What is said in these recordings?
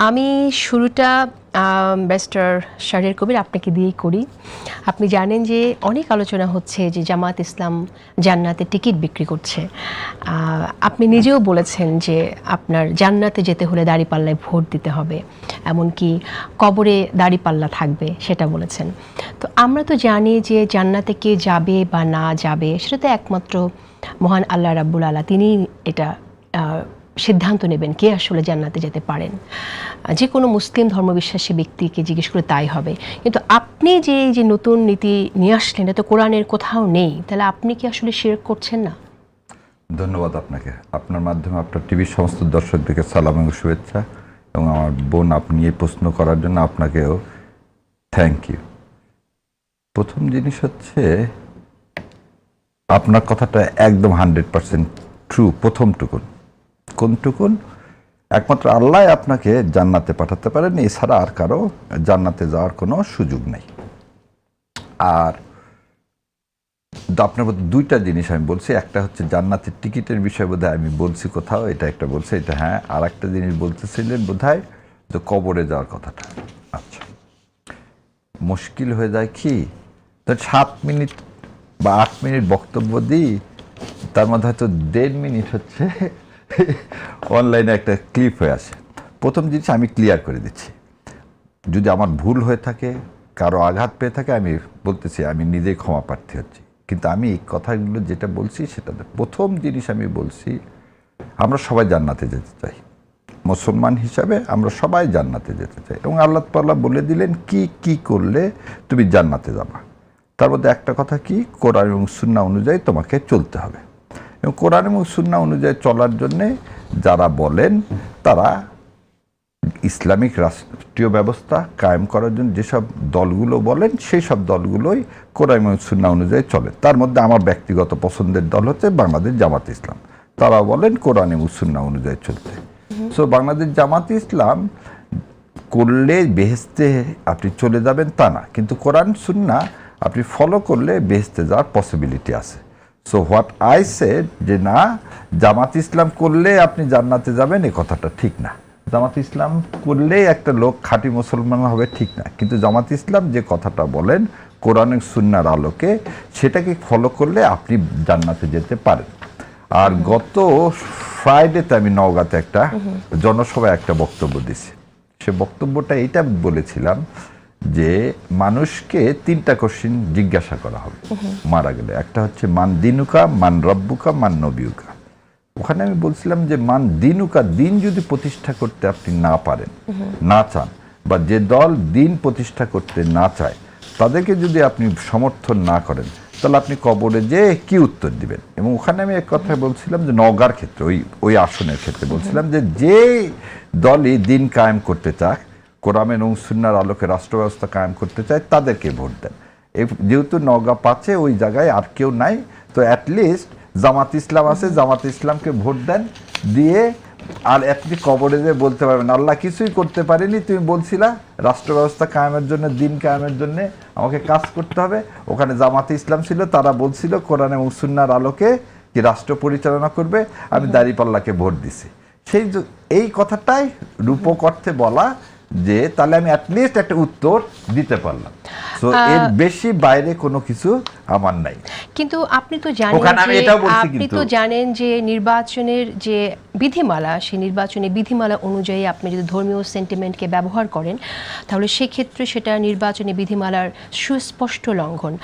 আমি শুরুটা ব্যারিস্টার শাহরিয়ার কবির আপনাকে দিয়েই করি। আপনি জানেন যে অনেক আলোচনা হচ্ছে যে জামাত ইসলাম জান্নাতে টিকিট বিক্রি করছে। আপনি নিজেও বলেছেন যে আপনার জান্নাতে যেতে হলে দাঁড়িপাল্লায় ভোট দিতে হবে, এমনকি কবরে দাঁড়িপাল্লা থাকবে সেটা বলেছেন। তো আমরা তো জানি যে জান্নাতে কে যাবে বা না যাবে সেটা তো একমাত্র মহান আল্লাহ রাব্বুল আলা তিনি এটা সিদ্ধান্ত নেবেন কে আসলে জান্নাতে যেতে পারেন। যে কোনো মুসলিম ধর্মবিশ্বাসী ব্যক্তিকে জিজ্ঞেস করে তাই হবে। কিন্তু আপনি যে নতুন নীতি নিয়ে আসলেন এটা তো কোরআনের কোথাও নেই, তাহলে আপনি কি আসলে শিরক করছেন না? ধন্যবাদ আপনাকে। আপনার মাধ্যমে আপনার টিভির সমস্ত দর্শকদেরকে সালাম এবং শুভেচ্ছা, এবং আমার বোন আপনি এই প্রশ্ন করার জন্য আপনাকেও থ্যাংক ইউ। প্রথম জিনিস হচ্ছে আপনার কথাটা একদম 100% ট্রু। প্রথমটুকুন কোনটুকুন? একমাত্র আল্লাহ আপনাকে জান্নাতে পাঠাতে পারেন, এছাড়া আর কারো জান্নাতে যাওয়ার কোনো সুযোগ নেই। আর আপনার মধ্যে দুইটা জিনিস আমি বলছি, একটা হচ্ছে জান্নাতের টিকিটের বিষয় বোধহয় আমি বলছি কোথাও, এটা একটা বলছি, এটা হ্যাঁ। আর একটা জিনিস বলতেছিলেন বোধহয় তো কবরে যাওয়ার কথাটা। আচ্ছা, মুশকিল হয়ে যায় কি, তো 7 মিনিট বা 8 মিনিট বক্তব্য দিই, তার মধ্যে হয়তো 1.5 মিনিট হচ্ছে অনলাইনে একটা ক্লিপ হয়ে আসে। প্রথম জিনিস আমি ক্লিয়ার করে দিচ্ছি, যদি আমার ভুল হয়ে থাকে, কারো আঘাত পেয়ে থাকে, আমি বলতেছি আমি নিজেই ক্ষমা প্রার্থী হচ্ছি। কিন্তু আমি এই কথাগুলো যেটা বলছি সেটাতে প্রথম জিনিস আমি বলছি, আমরা সবাই জান্নাতে যেতে চাই। মুসলমান হিসাবে আমরা সবাই জান্নাতে যেতে চাই, এবং আল্লাহ তাআলা বলে দিলেন কি কি করলে তুমি জান্নাতে যাবা। তার মধ্যে একটা কথা কি, কোরআন এবং সুন্নাহ অনুযায়ী তোমাকে চলতে হবে। এবং কোরআন এবং সুন্নাহ অনুযায়ী চলার জন্যে যারা বলেন, তারা ইসলামিক রাষ্ট্রীয় ব্যবস্থা কায়েম করার জন্য যেসব দলগুলো বলেন, সেই সব দলগুলোই কোরআন এবং সুন্নাহ অনুযায়ী চলে। তার মধ্যে আমার ব্যক্তিগত পছন্দের দল হচ্ছে বাংলাদেশ জামাত ইসলাম। তারা বলেন কোরআন এবং সুন্নাহ অনুযায়ী চলতে। সো বাংলাদেশ জামাত ইসলাম করলে বেহেশতে আপনি চলে যাবেন তা না, কিন্তু কোরআন সুন্নাহ আপনি ফলো করলে বেহেশতে যাওয়ার পসিবিলিটি আছে। সো হোয়াট আই সেড, যে না জামাত ইসলাম করলে আপনি জান্নাতে যাবেন, এ কথাটা ঠিক না। জামাত ইসলাম করলেই একটা লোক খাঁটি মুসলমান হবে, ঠিক না। কিন্তু জামাত ইসলাম যে কথাটা বলেন কোরআন এবং সুন্নাহর আলোকে, সেটাকে ফলো করলে আপনি জান্নাতে যেতে পারেন। আর গত ফ্রাইডেতে আমি নওগাঁতে একটা জনসভায় একটা বক্তব্য দিছি। সে বক্তব্যটা এইটা বলেছিলাম যে মানুষকে 3টা কোশ্চেন জিজ্ঞাসা করা হবে মারা গেলে। একটা হচ্ছে মান দিনুকা, মান রব্বুকা, মান নবিউকা। ওখানে আমি বলছিলাম যে মান দিনুকা, দিন যদি প্রতিষ্ঠা করতে আপনি না পারেন, না চান, বা যে দল দিন প্রতিষ্ঠা করতে না চায় তাদেরকে যদি আপনি সমর্থন না করেন, তাহলে আপনি কবরে যে কি উত্তর দিবেন। এবং ওখানে আমি এক কথা বলছিলাম যে নওগাঁর ক্ষেত্রে, ওই আসনের ক্ষেত্রে বলছিলাম যে দলই দিন কায়েম করতে চায়, কোরআন এবং সুন্নাহর আলোকে রাষ্ট্র ব্যবস্থা কায়েম করতে চায়, তাদেরকে ভোট দেন। যেহেতু নওগাঁ 5-এ ওই জায়গায় আর কেউ নাই, তো অ্যাটলিস্ট জামাত ইসলাম আছে, জামাত ইসলামকে ভোট দেন। দিয়ে আর আপনি কবরে যে বলতে পারবেন আল্লাহ কিছুই করতে পারেনি, তুমি বলছিলা রাষ্ট্র ব্যবস্থা কায়েমের জন্য, দিন কায়েমের জন্য আমাকে কাজ করতে হবে। ওখানে জামাতে ইসলাম ছিল, তারা বলছিল কোরআন এবং সুন্নাহর আলোকে কি রাষ্ট্র পরিচালনা করবে, আমি দাঁড়িপাল্লাকে ভোট দিছি। এই কথাটাই রূপক অর্থে বলা, যে তাহলে আমি অ্যাটলিস্ট একটা উত্তর দিতে পারলাম। সো এর বেশি বাইরে কোনো কিছু আমার নাই। কিন্তু আপনি তো জানেন যে নির্বাচনের যে বিধিমালা, সেই নির্বাচনের বিধিমালা অনুযায়ী আপনি যদি ধর্মীয় সেন্টিমেন্টকে ব্যবহার করেন, তাহলে সেক্ষেত্রে সেটা নির্বাচনী বিধিমালার সুস্পষ্ট লঙ্ঘন।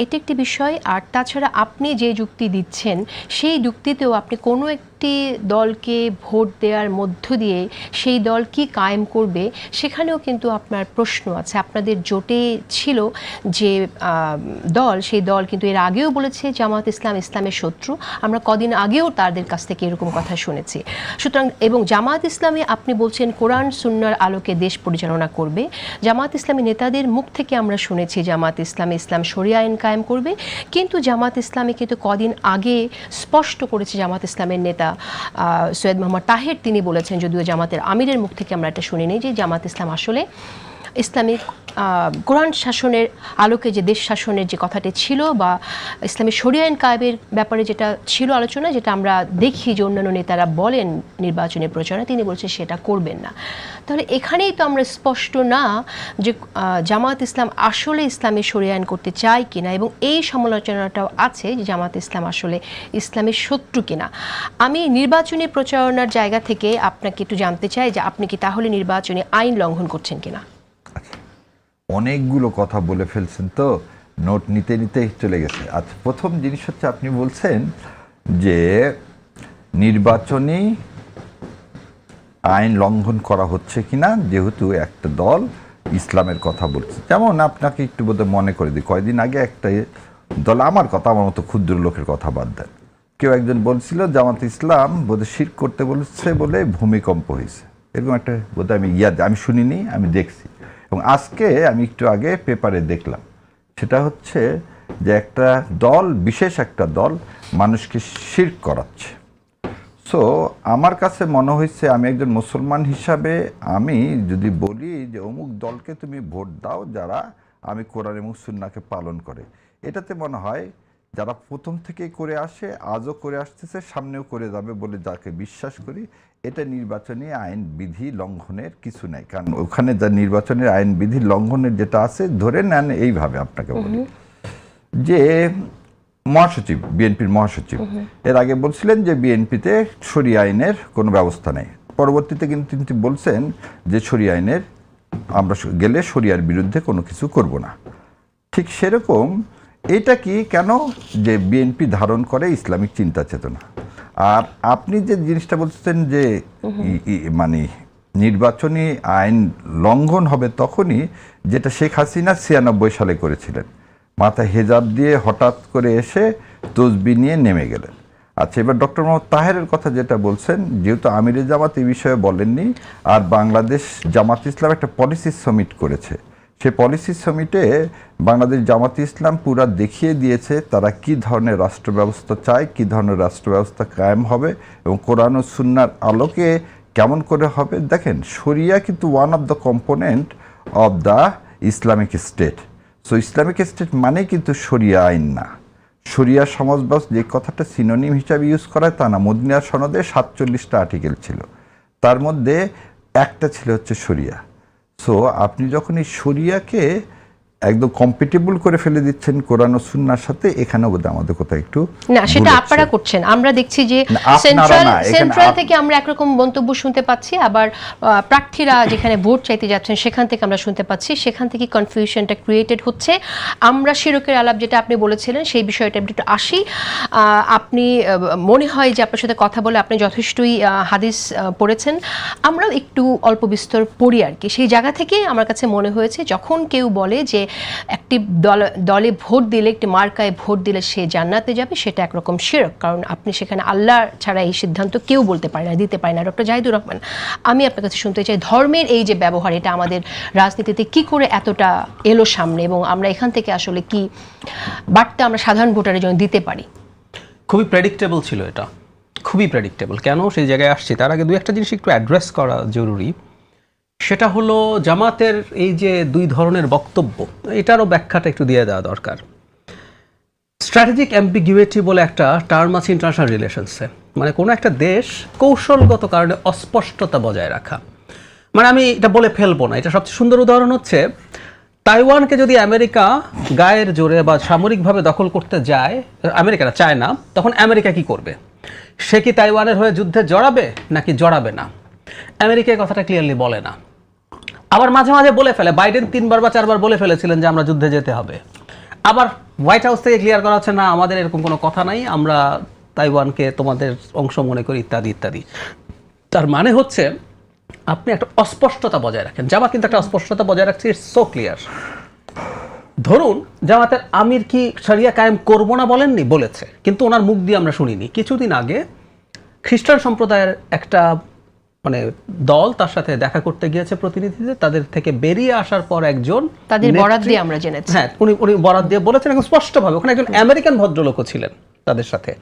এটা একটি বিষয়। আর তাছাড়া আপনি যে যুক্তি দিচ্ছেন, সেই যুক্তিতেও আপনি কোনো একটি দলকে ভোট দেওয়ার মধ্য দিয়ে সেই দল কি কায়েম করবে, সেখানেও কিন্তু আপনার প্রশ্ন আছে। আপনাদের জোটে ছিল যে দল, সেই দল কিন্তু এর আগেও বলেছে জামাত ইসলাম ইসলামের শত্রু। আমরা কদিন আগেও তাদের কাছ থেকে এরকম কথা শুনেছি। সুতরাং এবং জামাত ইসলামী আপনি বলছেন কোরআন সুন্নাহর আলোকে দেশ পরিচালনা করবে। জামাত ইসলামী নেতাদের মুখ থেকে আমরা শুনেছি জামাত ইসলাম ইসলাম শরিয়া আইন কায়েম করবে। কিন্তু জামাত ইসলামী কিন্তু কদিন আগে স্পষ্ট করেছে, জামাত ইসলামের নেতা সৈয়দ মোহাম্মদ তাহের তিনি বলেছেন, যদিও জামাতের আমিরের মুখ থেকে আমরা এটা শুনিনি, যে জামাত ইসলাম আসলে ইসলামিক কোরআন শাসনের আলোকে যে দেশ শাসনের যে কথাটি ছিল, বা ইসলামী শরিয়া আইন কায়েমের ব্যাপারে যেটা ছিল আলোচনা, যেটা আমরা দেখি যে অন্যান্য নেতারা বলেন নির্বাচনী প্রচারণা, তিনি বলছেন সেটা করবেন না। তাহলে এখানেই তো আমরা স্পষ্ট না যে জামাত ইসলাম আসলে ইসলামী শরিয়া আইন করতে চায় কিনা, এবং এই সমালোচনাটাও আছে যে জামাত ইসলাম আসলে ইসলামের শত্রু কিনা। আমি নির্বাচনী প্রচারণার জায়গা থেকে আপনাকে একটু জানতে চাই যে আপনি কি তাহলে নির্বাচনী আইন লঙ্ঘন করছেন কিনা? অনেকগুলো কথা বলে ফেলছেন, তো নোট নিতে নিতে চলে গেছে। আচ্ছা, প্রথম জিনিস হচ্ছে আপনি বলছেন যে নির্বাচনী আইন লঙ্ঘন করা হচ্ছে কিনা, যেহেতু একটা দল ইসলামের কথা বলছে। যেমন আপনাকে একটু বোধহয় মনে করে দিই, কয়েকদিন আগে একটা দল, আমার মতো ক্ষুদ্র লোকের কথা বাদ দেন, কেউ একজন বলছিল জামাত ইসলাম বোধহয় শিরক করতে বলছে বলে ভূমিকম্প হয়েছে, এরকম একটা বোধহয় আমি শুনিনি, আমি দেখছি। এবং আজকে আমি একটু আগে পেপারে দেখলাম, সেটা হচ্ছে যে একটা দল, বিশেষ একটা দল মানুষকে শিরক করাচ্ছে। সো আমার কাছে মনে হয়েছে, আমি একজন মুসলমান হিসাবে আমি যদি বলি যে অমুক দলকে তুমি ভোট দাও যারা আমি কোরআন এবং সুন্নাহকে পালন করে, এটাতে মনে হয় যারা প্রথম থেকেই করে আসে, আজও করে আসতেছে, সামনেও করে যাবে বলে যাকে বিশ্বাস করি, এটা নির্বাচনী আইন বিধি লঙ্ঘনের কিছু নাই। কারণ ওখানে যা নির্বাচনের আইন বিধি লঙ্ঘনের যেটা আছে, ধরে নেন এইভাবে আপনাকে বলি যে মহাসচিব, বিএনপির মহাসচিব এর আগে বলছিলেন যে বিএনপিতে শরিয়া আইনের কোনো ব্যবস্থা নেই। পরবর্তীতে কিন্তু তিনি বলছেন যে শরিয়া আইনের আমরা গেলে শরিয়ার বিরুদ্ধে কোনো কিছু করব না। ঠিক সেরকম এটা কি কেন যে বিএনপি ধারণ করে ইসলামিক চিন্তা চেতনা। আর আপনি যে জিনিসটা বলছেন যে মানে নির্বাচনী আইন লঙ্ঘন হবে তখনই, যেটা শেখ হাসিনা 96 সালে করেছিলেন, মাথায় হেজাব দিয়ে হঠাৎ করে এসে তসবি নিয়ে নেমে গেলেন। আচ্ছা, এবার ডক্টর মোহাম্মদ তাহেরের কথা যেটা বলছেন, যেহেতু আমিরে জামাত এই বিষয়ে বলেননি, আর বাংলাদেশ জামাত ইসলাম একটা পলিসি সামিট করেছে, সেই পলিসি সামিটে বাংলাদেশ জামাত ইসলাম পুরা দেখিয়ে দিয়েছে তারা কি ধরনের রাষ্ট্র ব্যবস্থা চায়, কি ধরনের রাষ্ট্র ব্যবস্থা কায়েম হবে এবং কোরআন ও সুন্নাহর আলোকে কেমন করে হবে। দেখেন, শরিয়া কিন্তু one of the component of the Islamic state. So Islamic state মানে কিন্তু শরিয়া আইন না। শরিয়া সমাজ ব্যবস্থা যে কথাটা সিনোনিম হিসাবে ইউজ করা হয় তা না। মদিনা সনদে 47টা আর্টিকেল ছিল, তার মধ্যে একটা ছিল হচ্ছে শরিয়া। সো আপনি যখন এই শরিয়াকে একদম কম্পিটেবল করে ফেলে দিচ্ছেন কোরআন ও সুন্নাহর সাথে, এখানে বোধহয় আমাদের কোথাও একটু না, সেটা আপনারা করছেন। আমরা দেখছি যে সেন্ট্রাল থেকে আমরা একরকম মন্তব্য শুনতে পাচ্ছি, আবার প্রার্থীরা যেখানে ভোট চাইতে যাচ্ছেন সেখান থেকে আমরা শুনতে পাচ্ছি, সেখান থেকে কনফিউশনটা ক্রিয়েটেড হচ্ছে। আমরা শিরকের আলাপ যেটা আপনি বলেছিলেন সেই বিষয়টা একটু আসি। আপনি মনে হয় যে আপনার সাথে কথা বলে আপনি যথেষ্টই হাদিস পড়েছেন, আমরাও একটু অল্প বিস্তর পড়ি আর কি। সেই জায়গা থেকে আমার কাছে মনে হয়েছে যখন কেউ বলে যে একটি দলে ভোট দিলে, একটি মার্কায় ভোট দিলে সে জান্নাতে যাবে, সেটা একরকম শিরক। কারণ আপনি সেখানে আল্লাহ ছাড়া এই সিদ্ধান্ত কেউ বলতে পারে না, দিতে পারে না। ডক্টর জাহিদুর রহমান, আমি আপনার কাছে শুনতে চাই, ধর্মের এই যে ব্যবহার, এটা আমাদের রাজনীতিতে কি করে এতটা এলো সামনে, এবং আমরা এখান থেকে আসলে কি বার্তা আমরা সাধারণ ভোটারের জন্য দিতে পারি? খুবই প্রেডিক্টেবল ছিল এটা, খুবই প্রেডিক্টেবল। কেন সেই জায়গায় আসছি তার আগে দু একটা জিনিস একটু অ্যাড্রেস করা জরুরি। সেটা হলো জামাতের এই যে দুই ধরনের বক্তব্য, এটারও ব্যাখ্যাটা একটু দিয়ে দেওয়া দরকার। স্ট্র্যাটেজিক অ্যাম্বিগুইটি বলে একটা টার্ম আছে ইন্টারন্যাশনাল রিলেশনসে, মানে কোনো একটা দেশ কৌশলগত কারণে অস্পষ্টতা বজায় রাখা। মানে আমি এটা বলে ফেলবো না, এটা সবচেয়ে সুন্দর উদাহরণ হচ্ছে তাইওয়ানকে যদি আমেরিকা গায়ের জোরে বা সামরিকভাবে দখল করতে যায়, আমেরিকাটা চায় না, তখন আমেরিকা কি করবে? সে কি তাইওয়ানের হয়ে যুদ্ধে জড়াবে নাকি জড়াবে না? আমেরিকা এই কথাটা ক্লিয়ারলি বলে না। আবার মাঝে মাঝে বলে ফেলে, বাইডেন 3বার বা 4বার বলে ফেলেছিলেন যে আমরা যুদ্ধে যেতে হবে। আবার হোয়াইট হাউস থেকে ক্লিয়ার করা হচ্ছে না, আমাদের এরকম কোনো কথা নাই, আমরা তাইওয়ানকে তোমাদের অংশ মনে করি, ইত্যাদি ইত্যাদি। তার মানে হচ্ছে আপনি একটা অস্পষ্টতা বজায় রাখেন। জামাত কিন্তু একটা অস্পষ্টতা বজায় রাখছে, ইটস সো ক্লিয়ার। ধরুন জামাতের আমির কি শরিয়া কায়েম করবো না বলেননি? বলেছে, কিন্তু ওনার মুখ দিয়ে আমরা শুনিনি। কিছুদিন আগে খ্রিস্টান সম্প্রদায়ের একটা মানে দল তার সাথে দেখা করতে গিয়েছে প্রতিনিধিদের, তাদের থেকে বেরিয়ে আসার পর একজন তাদের বরাত দিয়ে আমরা জেনেছি, হ্যাঁ উনি বরাত দিয়ে বলেছেন একদম স্পষ্টভাবে, ওখানে একজন আমেরিকান ভদ্রলোকও ছিলেন তাদের সাথে,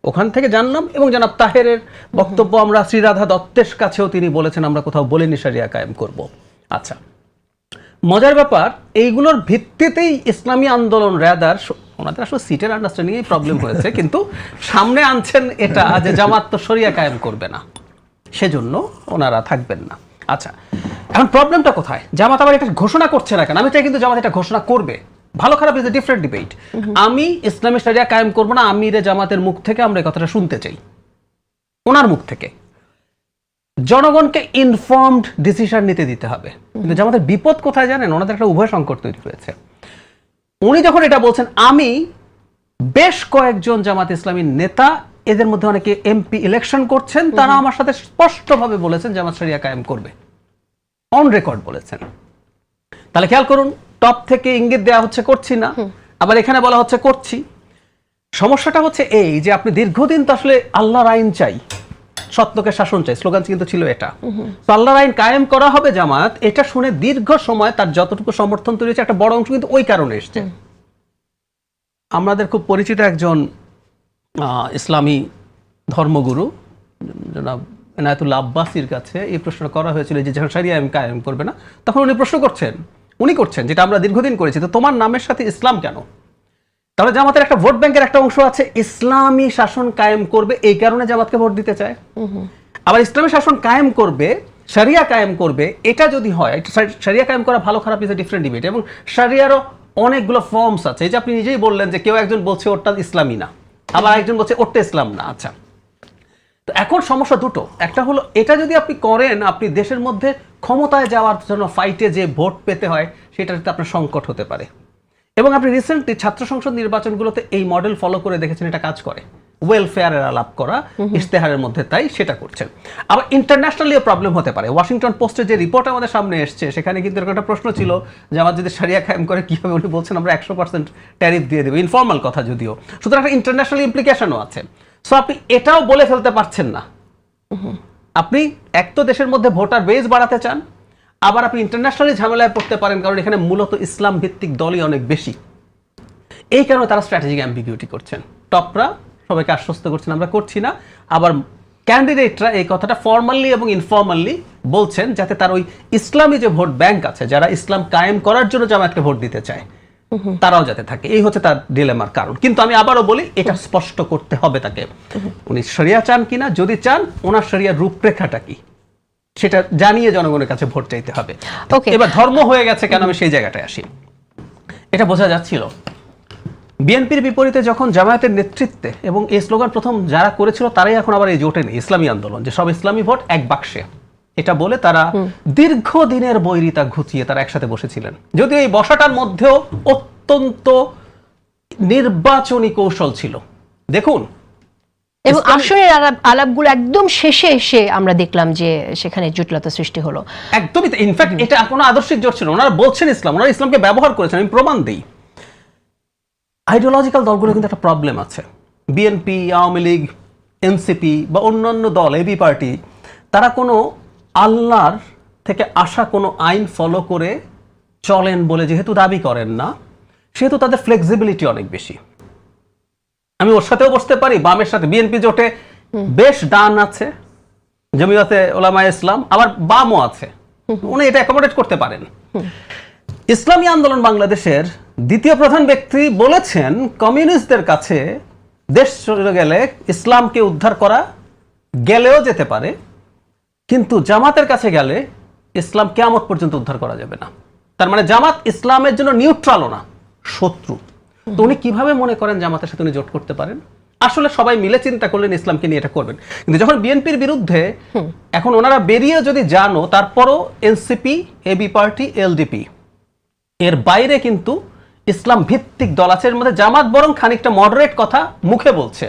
ওখান থেকে জানলাম। এবং জনাব তাহেরের বক্তব্য আমরা শ্রীরাধা দত্তের কাছেও তিনি বলেছেন আমরা কোথাও বলিনি শরিয়া কায়েম করব। আচ্ছা, মজার ব্যাপার, এইগুলোর ভিত্তিতেই ইসলামী আন্দোলন র্যাদার, ওনাদের আসলে সিটের আন্ডারস্ট্যান্ডিংয়ে প্রবলেম হয়েছে, কিন্তু সামনে আনছেন এটা যে জামাত তো শরিয়া কায়েম করবে না, সেজন্য ওনারা থাকবেন না। আচ্ছা, এখন প্রবলেমটা কোথায়? জামাত আবার এটা ঘোষণা করছে না কেন? আমি চাই কিন্তু জামাত এটা ঘোষণা করবে। ভালো খারাপ ইজ এ ডিফারেন্ট ডিবেট। আমি ইসলামী শরিয়া কায়েম করব না, আমিরে জামাতের মুখ থেকে আমরা এই কথাটা শুনতে চাই, ওনার মুখ থেকে। জনগণকে ইনফর্মড ডিসিশন নিতে দিতে হবে। কিন্তু জামাতের বিপদ কোথায় জানেন? ওনাদের একটা উভয় সংকট তৈরি হয়েছে। উনি যখন এটা বলছেন, আমি বেশ কয়েকজন জামাত ইসলামী নেতা, এদের মধ্যে অনেকে এমপি ইলেকশন করছেন, তারা আমার সাথে স্পষ্টভাবে বলেছেন জামাত শরিয়া কায়েম করবে, অন রেকর্ড বলেছেন। তাহলে খেয়াল করুন, টপ থেকে ইঙ্গিত দেওয়া হচ্ছে করছি না, আবার এখানে বলা হচ্ছে করছি। সমস্যাটা হচ্ছে এই যে আপনি দীর্ঘদিন তো আসলে আল্লাহর আইন চাই, সত্যকে শাসন চাই, স্লোগান কিন্তু ছিল এটা। তো আল্লাহর আইন কায়েম করা হবে জামাত, এটা শুনে দীর্ঘ সময় তার যতটুকু সমর্থন তৈরি হয়েছে, একটা বড় অংশ কিন্তু ওই কারণে এসছে। আমাদের খুব পরিচিত একজন ইসলামী ধর্মগুরু জনাব এনায়েতুল্লাহ আব্বাসীর কাছে এই প্রশ্নটা করা হয়েছিল যে যখন শরিয়া আইন কায়েম করবে না, তখন উনি প্রশ্ন করছেন যেটা আমরা দীর্ঘদিন করেছি, তো তোমার নামের সাথে ইসলাম কেন? তাহলে জামাতের একটা ভোট ব্যাংকের একটা অংশ আছে ইসলামী শাসন কায়েম করবে, এই কারণে জামাতকে ভোট দিতে চায়। আবার ইসলামী শাসন কায়েম করবে, শরিয়া কায়েম করবে, এটা যদি হয়, শরিয়া কায়েম করা ভালো খারাপ ইজ এ ডিফারেন্ট ডিবেট। এবং শরিয়ারও অনেকগুলো ফর্মস আছে। এই যে আপনি নিজেই বললেন যে কেউ একজন বলছে ওরটা ইসলামী না, আবার একজন বলছে ওরটা ইসলাম না। আচ্ছা, তো এখন সমস্যা দুটো। একটা হলো এটা যদি আপনি করেন, আপনি দেশের মধ্যে ক্ষমতায় যাওয়ার জন্য ফাইটে যে ভোট পেতে হয়, সেটাতে আপনার সংকট হতে পারে। এবং আপনি রিসেন্টলি ছাত্র সংসদ নির্বাচনগুলোতে এই মডেল ফলো করে দেখেছেন এটা কাজ করে, ওয়েলফেয়ারের আলাপ করা ইশতেহারের মধ্যে, তাই সেটা করছেন। আবার ইন্টারন্যাশনালিও প্রবলেম হতে পারে। ওয়াশিংটন পোস্টের যে রিপোর্ট আমাদের সামনে এসছে, সেখানে কিন্তু এরকম একটা প্রশ্ন ছিল যে আমার যদি শরিয়া কায়েম করে কীভাবে, উনি বলছেন আমরা 100% ট্যারিফ দিয়ে দেবো, ইনফর্মাল কথা যদিও। সুতরাং একটা ইন্টারন্যাশনাল ইমপ্লিকেশনও আছে। সো আপনি এটাও বলে ফেলতে পারছেন না। আপনি এক তো দেশের মধ্যে ভোটার বেস বাড়াতে চান, আবার আপনি ইন্টারন্যাশনালি ঝামেলায় পড়তে পারেন, কারণ এখানে মূলত ইসলাম ভিত্তিক দলই অনেক বেশি। এই কারণে তারা স্ট্র্যাটেজিক অ্যাম্বিগুইটি করছেন। টপরা সবাইকে আশ্বস্ত করছেন আমরা করছি না, আবার ক্যান্ডিডেটরা এই কথাটা ফর্মালি এবং ইনফর্মালি বলছেন, যাতে তার ওই ইসলামী যে ভোট ব্যাংক আছে, যারা ইসলাম কায়েম করার জন্য জামায়াতকে ভোট দিতে চায়, তারাও যাতে থাকে। এই হচ্ছে তার ডিলেমার কারণ। কিন্তু আমি আবারও বলি, এটা স্পষ্ট করতে হবে তাকে, উনি শরিয়া চান কিনা, যদি চান ওনার শরিয়ার রূপরেখাটা কি সেটা জানিয়ে জনগণের কাছে ভোট চাইতে হবে। এবার ধর্ম হয়ে গেছে কেন, আমি সেই জায়গাটায় আসি। এটা বোঝা যাচ্ছিল বিএনপির বিপরীতে যখন জামায়াতের নেতৃত্বে, এবং এই স্লোগান প্রথম যারা করেছিল তারাই এখন আবার এই জোটে নেই, ইসলামী আন্দোলন, যে সব ইসলামী ভোট এক বাক্সে, এটা বলে তারা দীর্ঘদিনের বৈরিতা ঘুচিয়ে তারা একসাথে বসেছিলেন। যদিও এই বসাটার মধ্যেও অত্যন্ত নির্বাচনী কৌশল ছিল। দেখুন, এবং আসরের আলাপগুলো একদম শেষে এসে আমরা দেখলাম যে সেখানে জটিলতা সৃষ্টি হলো। একদমই। ইনফ্যাক্ট এটা কোনো আদর্শিক জোট ছিল। ওনারা বলছেন ইসলাম, ওনারা ইসলামকে ব্যবহার করেছেন। আমি প্রমাণ দিই। আইডিওলজিক্যাল দলগুলো কিন্তু একটা প্রবলেম আছে। বিএনপি, আওয়ামী লীগ, এনসিপি বা অন্যান্য দল, এবি পার্টি, তারা কোনো আল্লাহর থেকে আসা কোনো আইন ফলো করে চলেন বলে যেহেতু দাবি করেন না, সেহেতু তাদের ফ্লেক্সিবিলিটি অনেক বেশি। আমি ওর সাথেও বসতে পারি, বামের সাথে। বিএনপি জোটে বেশ ডান আছে, জমিয়তে ওলামায়ে ইসলাম, আবার বামও আছে, উনি এটা অ্যাকোমোডেট করতে পারেন। ইসলামী আন্দোলন বাংলাদেশের দ্বিতীয় প্রধান ব্যক্তি বলেছেন, কমিউনিস্টদের কাছে দেশ চলে গেলে ইসলামকে উদ্ধার করা গেলেও যেতে পারে, কিন্তু জামাতের কাছে গেলে ইসলাম কিয়ামত পর্যন্ত উদ্ধার করা যাবে না। তার মানে জামাত ইসলামের জন্য নিউট্রালও না, শত্রু। তো উনি কিভাবে মনে করেন জামাতের সাথে উনি জোট করতে পারেন? আসলে সবাই মিলে চিন্তা করলেন ইসলামকে নিয়ে এটা করবেন। কিন্তু যখন বিএনপির বিরুদ্ধে এখন ওনারা বেরিয়ে যদি জানো, তারপরও এনসিপি, এবি পার্টি, এলডিপি, এর বাইরে কিন্তু ইসলাম ভিত্তিক দল আছে। এর মধ্যে জামাত বরং খানিকটা মডারেট কথা মুখে বলছে।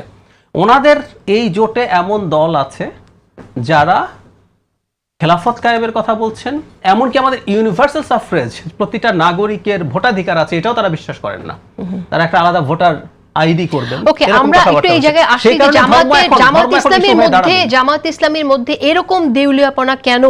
ওনাদের এই জোটে এমন দল আছে যারা খেলাফত কায়েমের কথা বলছেন, এমনকি আমাদের ইউনিভার্সাল সাফরেজ, প্রতিটা নাগরিকের ভোটাধিকার আছে, এটাও তারা বিশ্বাস করেন না। তারা একটা আলাদা ভোটার আইডি করবেন। ওকে, আমরা একটু এই জায়গায় আসি যে জামাত ইসলামের মধ্যে এরকম দেউলিয়াপনা কেন,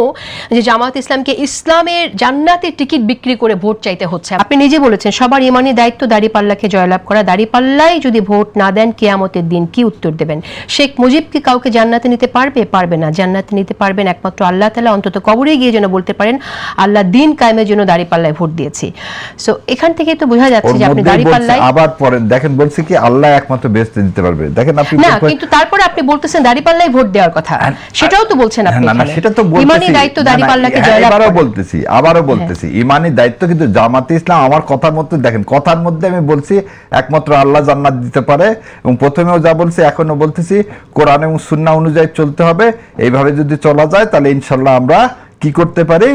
যে জামাত ইসলামকে ইসলামের জান্নাতের টিকিট বিক্রি করে ভোট চাইতে হচ্ছে? আপনি নিজে বলেছেন সবার ইমানি দায়িত্ব দাঁড়িপাল্লাকে জয়লাভ করা, দাঁড়িপাল্লাই যদি ভোট না দেন কিয়ামতের দিন কি উত্তর দেবেন? শেখ মুজিব কি কাউকে জান্নাতে নিতে পারবে? পারবে না। জান্নাতে নিতে পারবেন একমাত্র আল্লাহ তাআলা। অন্তত কবরে গিয়ে যেন বলতে পারেন আল্লাহ দিন কায়েমের জন্য দাঁড়িপাল্লায় ভোট দিয়েছি। সো এখান থেকে তো বোঝা যাচ্ছে যে আপনি দাঁড়িপাল্লায় আবার পড়েন, দেখেন বলছি কি আল্লাহ একমাত্র বেহেশতে দিতে পারবে? দেখেন আপনি না, কিন্তু তারপরে আপনি বলতেছেন দাঁড়িপাল্লায় ভোট দেওয়ার কথা, সেটাও তো বলছেন আপনি। না, সেটা তো বলতেছি, ইমানি দায়িত্ব দাঁড়িপাল্লাকে জয়লাভ করা। আবারও বলতেছি ইমানি দায়িত্ব, কিন্তু জামাতে ইসলাম আমার কথার মধ্যে দেখেন, কথার মধ্যে আমি বলছি একমাত্র আল্লাহ জান্নাত দিতে পারে, এবং প্রথমেও যা বলছি এখনো বলতেছি কোরআন এবং সুন্নাহ অনুযায়ী চলতে হবে। এইভাবে যদি চলা যায় তাহলে ইনশাল্লাহ আমরা কি করতে পারি,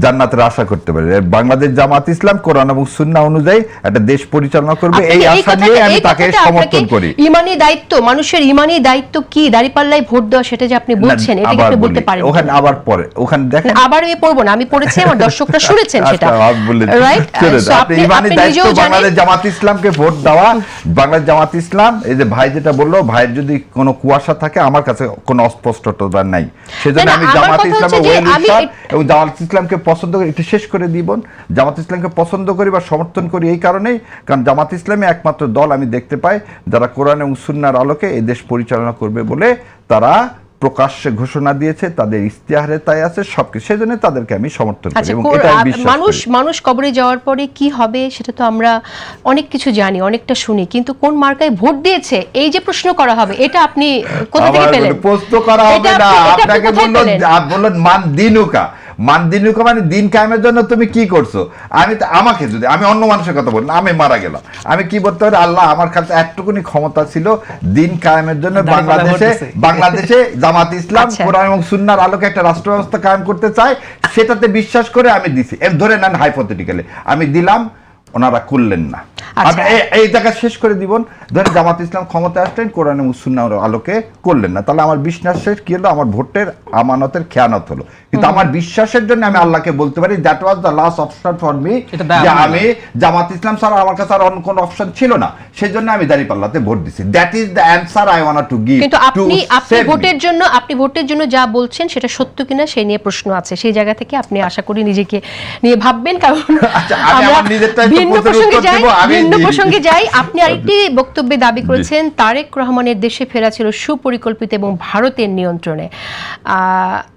জান্নাতের আশা করতে পারি। বাংলাদেশ জামাত ইসলাম কোরআন এবং সুন্নাহ অনুযায়ী একটা দেশ পরিচালনা করবে, এই আশা নিয়ে আমি তাকে সমর্থন করি। ইমানি দায়িত্ব, মানুষের ইমানি দায়িত্ব কি দাঁড়িপাল্লায় ভোট দেওয়া, সেটা যে আপনি বলছেন, এটা কি বলতে পারেন? ওখানে আবার পরে ওখানে দেখেন, আবার আমি পড়বো না, আমি পড়েছি, আমার দর্শকরা শুনেছেন সেটা, রাইট? আপনি ইমানি দায়িত্ব বাংলাদেশ জামাত ইসলামকে ভোট দেওয়া, বাংলাদেশ জামাত ইসলাম, এই যে ভাই যেটা বললো, ভাইয়ের যদি কোনো কুয়াশা থাকে, আমার কাছে কোনো অস্পষ্টতা নাই, সেজন্য আমি জামাত ইসলামের ওয়েল উইশার এবং জামাত ইসলামকে পছন্দ করি। একটু শেষ করে দিব, জামাত ইসলামকে পছন্দ করি বা সমর্থন করি এই কারণেই, কারণ জামাত ইসলামী একমাত্র দল আমি দেখতে পাই যারা কোরআন এবং সুন্নাহর আলোকে এই দেশ পরিচালনা করবে বলে তারা প্রকাশ্যে ঘোষণা দিয়েছে, তাদের ইস্তেহারে তাই আছে সবকিছু, সেজন্য তাদেরকে আমি সমর্থন করি এবং এটা আমি বিশ্বাস করি। মানুষ কবরে যাওয়ার পরে কি হবে সেটা তো আমরা অনেক কিছু জানি, অনেকটা শুনি, কিন্তু কোন মার্কায় ভোট দিয়েছে এই যে প্রশ্ন করা হবে, এটা আপনি কোথা থেকে পেলেন? প্রশ্ন করা হবে না, আপনাকে বললেন মান দিনুকা, মানে দিন কায়েমের জন্য তুমি কি করছো। আমি তো আমাকে যদি আমি অন্য মানুষের কথা বলি, আমি মারা গেলাম, আমি কি বলতে পারি, আল্লাহ আমার কাছে একটুকুনি ক্ষমতা ছিল দিন কায়েমের জন্য বাংলাদেশে জামাত ইসলাম কোরআন এবং সুন্নাহর আলোকে একটা রাষ্ট্র ব্যবস্থা কায়েম করতে চায়, সেটাতে বিশ্বাস করে আমি দিছি। ধরে নেন হাইপোথেটিক্যালি আমি দিলাম, ওনারা করলেন না, এই জায়গা শেষ করে দিব। ধরেন জামাত ইসলাম ক্ষমতায় আসলেন, কোরআন এবং সুন্নাহর আলোকে করলেন না, তাহলে আমার বিশ্বাসের কি হলো, আমার ভোটের আমানতের খেয়ানত হলো। কিন্তু আমার বিশ্বাসের জন্য আমি আল্লাহকে বলতে পারি that was the last option for me, যে আমি জামাত ইসলাম ছাড়া আমার কাছে আর অন্য কোনো অপশন ছিল না, সেজন্য আমি দাঁড়িপাল্লাতে ভোট দিছি। That is the answer I want to give. কিন্তু আপনি ভোটের জন্য যা বলছেন সেটা সত্য কিনা সেই নিয়ে প্রশ্ন আছে, সেই জায়গা থেকে আপনি আশা করি নিজেকে নিয়ে ভাববেন, কারণ ভিন্ন প্রসঙ্গে যাই। আপনি আরেকটি বক্তব্যে দাবি করেছেন তারেক রহমানের দেশে ফেরা ছিল সুপরিকল্পিত এবং ভারতের নিয়ন্ত্রণে।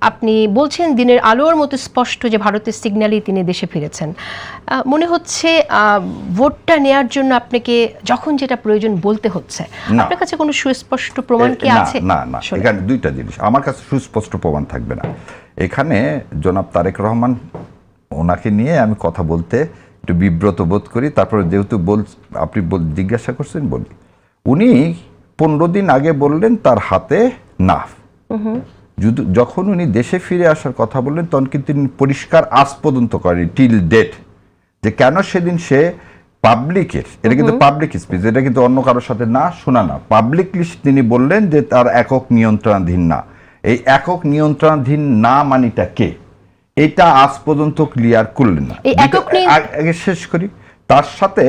আপনি বলছেন দিনের আলোর মতো স্পষ্ট যে ভারতের সিগন্যালেই তিনি দেশে ফিরেছেন। মনে হচ্ছে ভোটটা নেয়ার জন্য আপনাকে যখন যেটা প্রয়োজন বলতে হচ্ছে, আপনার কাছে কোনো সুস্পষ্ট প্রমাণ কি আছে? না, এখানে দুইটা জিনিস, আমার কাছে সুস্পষ্ট প্রমাণ থাকবে না। এখানে জনাব তারেক রহমান, ওনাকে নিয়ে আমি কথা বলতে একটু বিব্রত বোধ করি। তারপরে যেহেতু আপনি জিজ্ঞাসা করছেন বলি, উনি 15 দিন আগে বললেন তার হাতে নাফ। যখন উনি দেশে ফিরে আসার কথা বললেন তখন কিন্তু তিনি পরিষ্কার আজ পর্যন্ত করেনি টিল ডেট, যে কেন সেদিন সে পাবলিকের, এটা কিন্তু পাবলিক স্পিচ, এটা কিন্তু অন্য কারোর সাথে না শোনা না, পাবলিকলি তিনি বললেন যে তার একক নিয়ন্ত্রণাধীন না। এই একক নিয়ন্ত্রণাধীন না মানিটা কে, এটা আজ পর্যন্ত ক্লিয়ার করলেন না। আগে শেষ করি, তার সাথে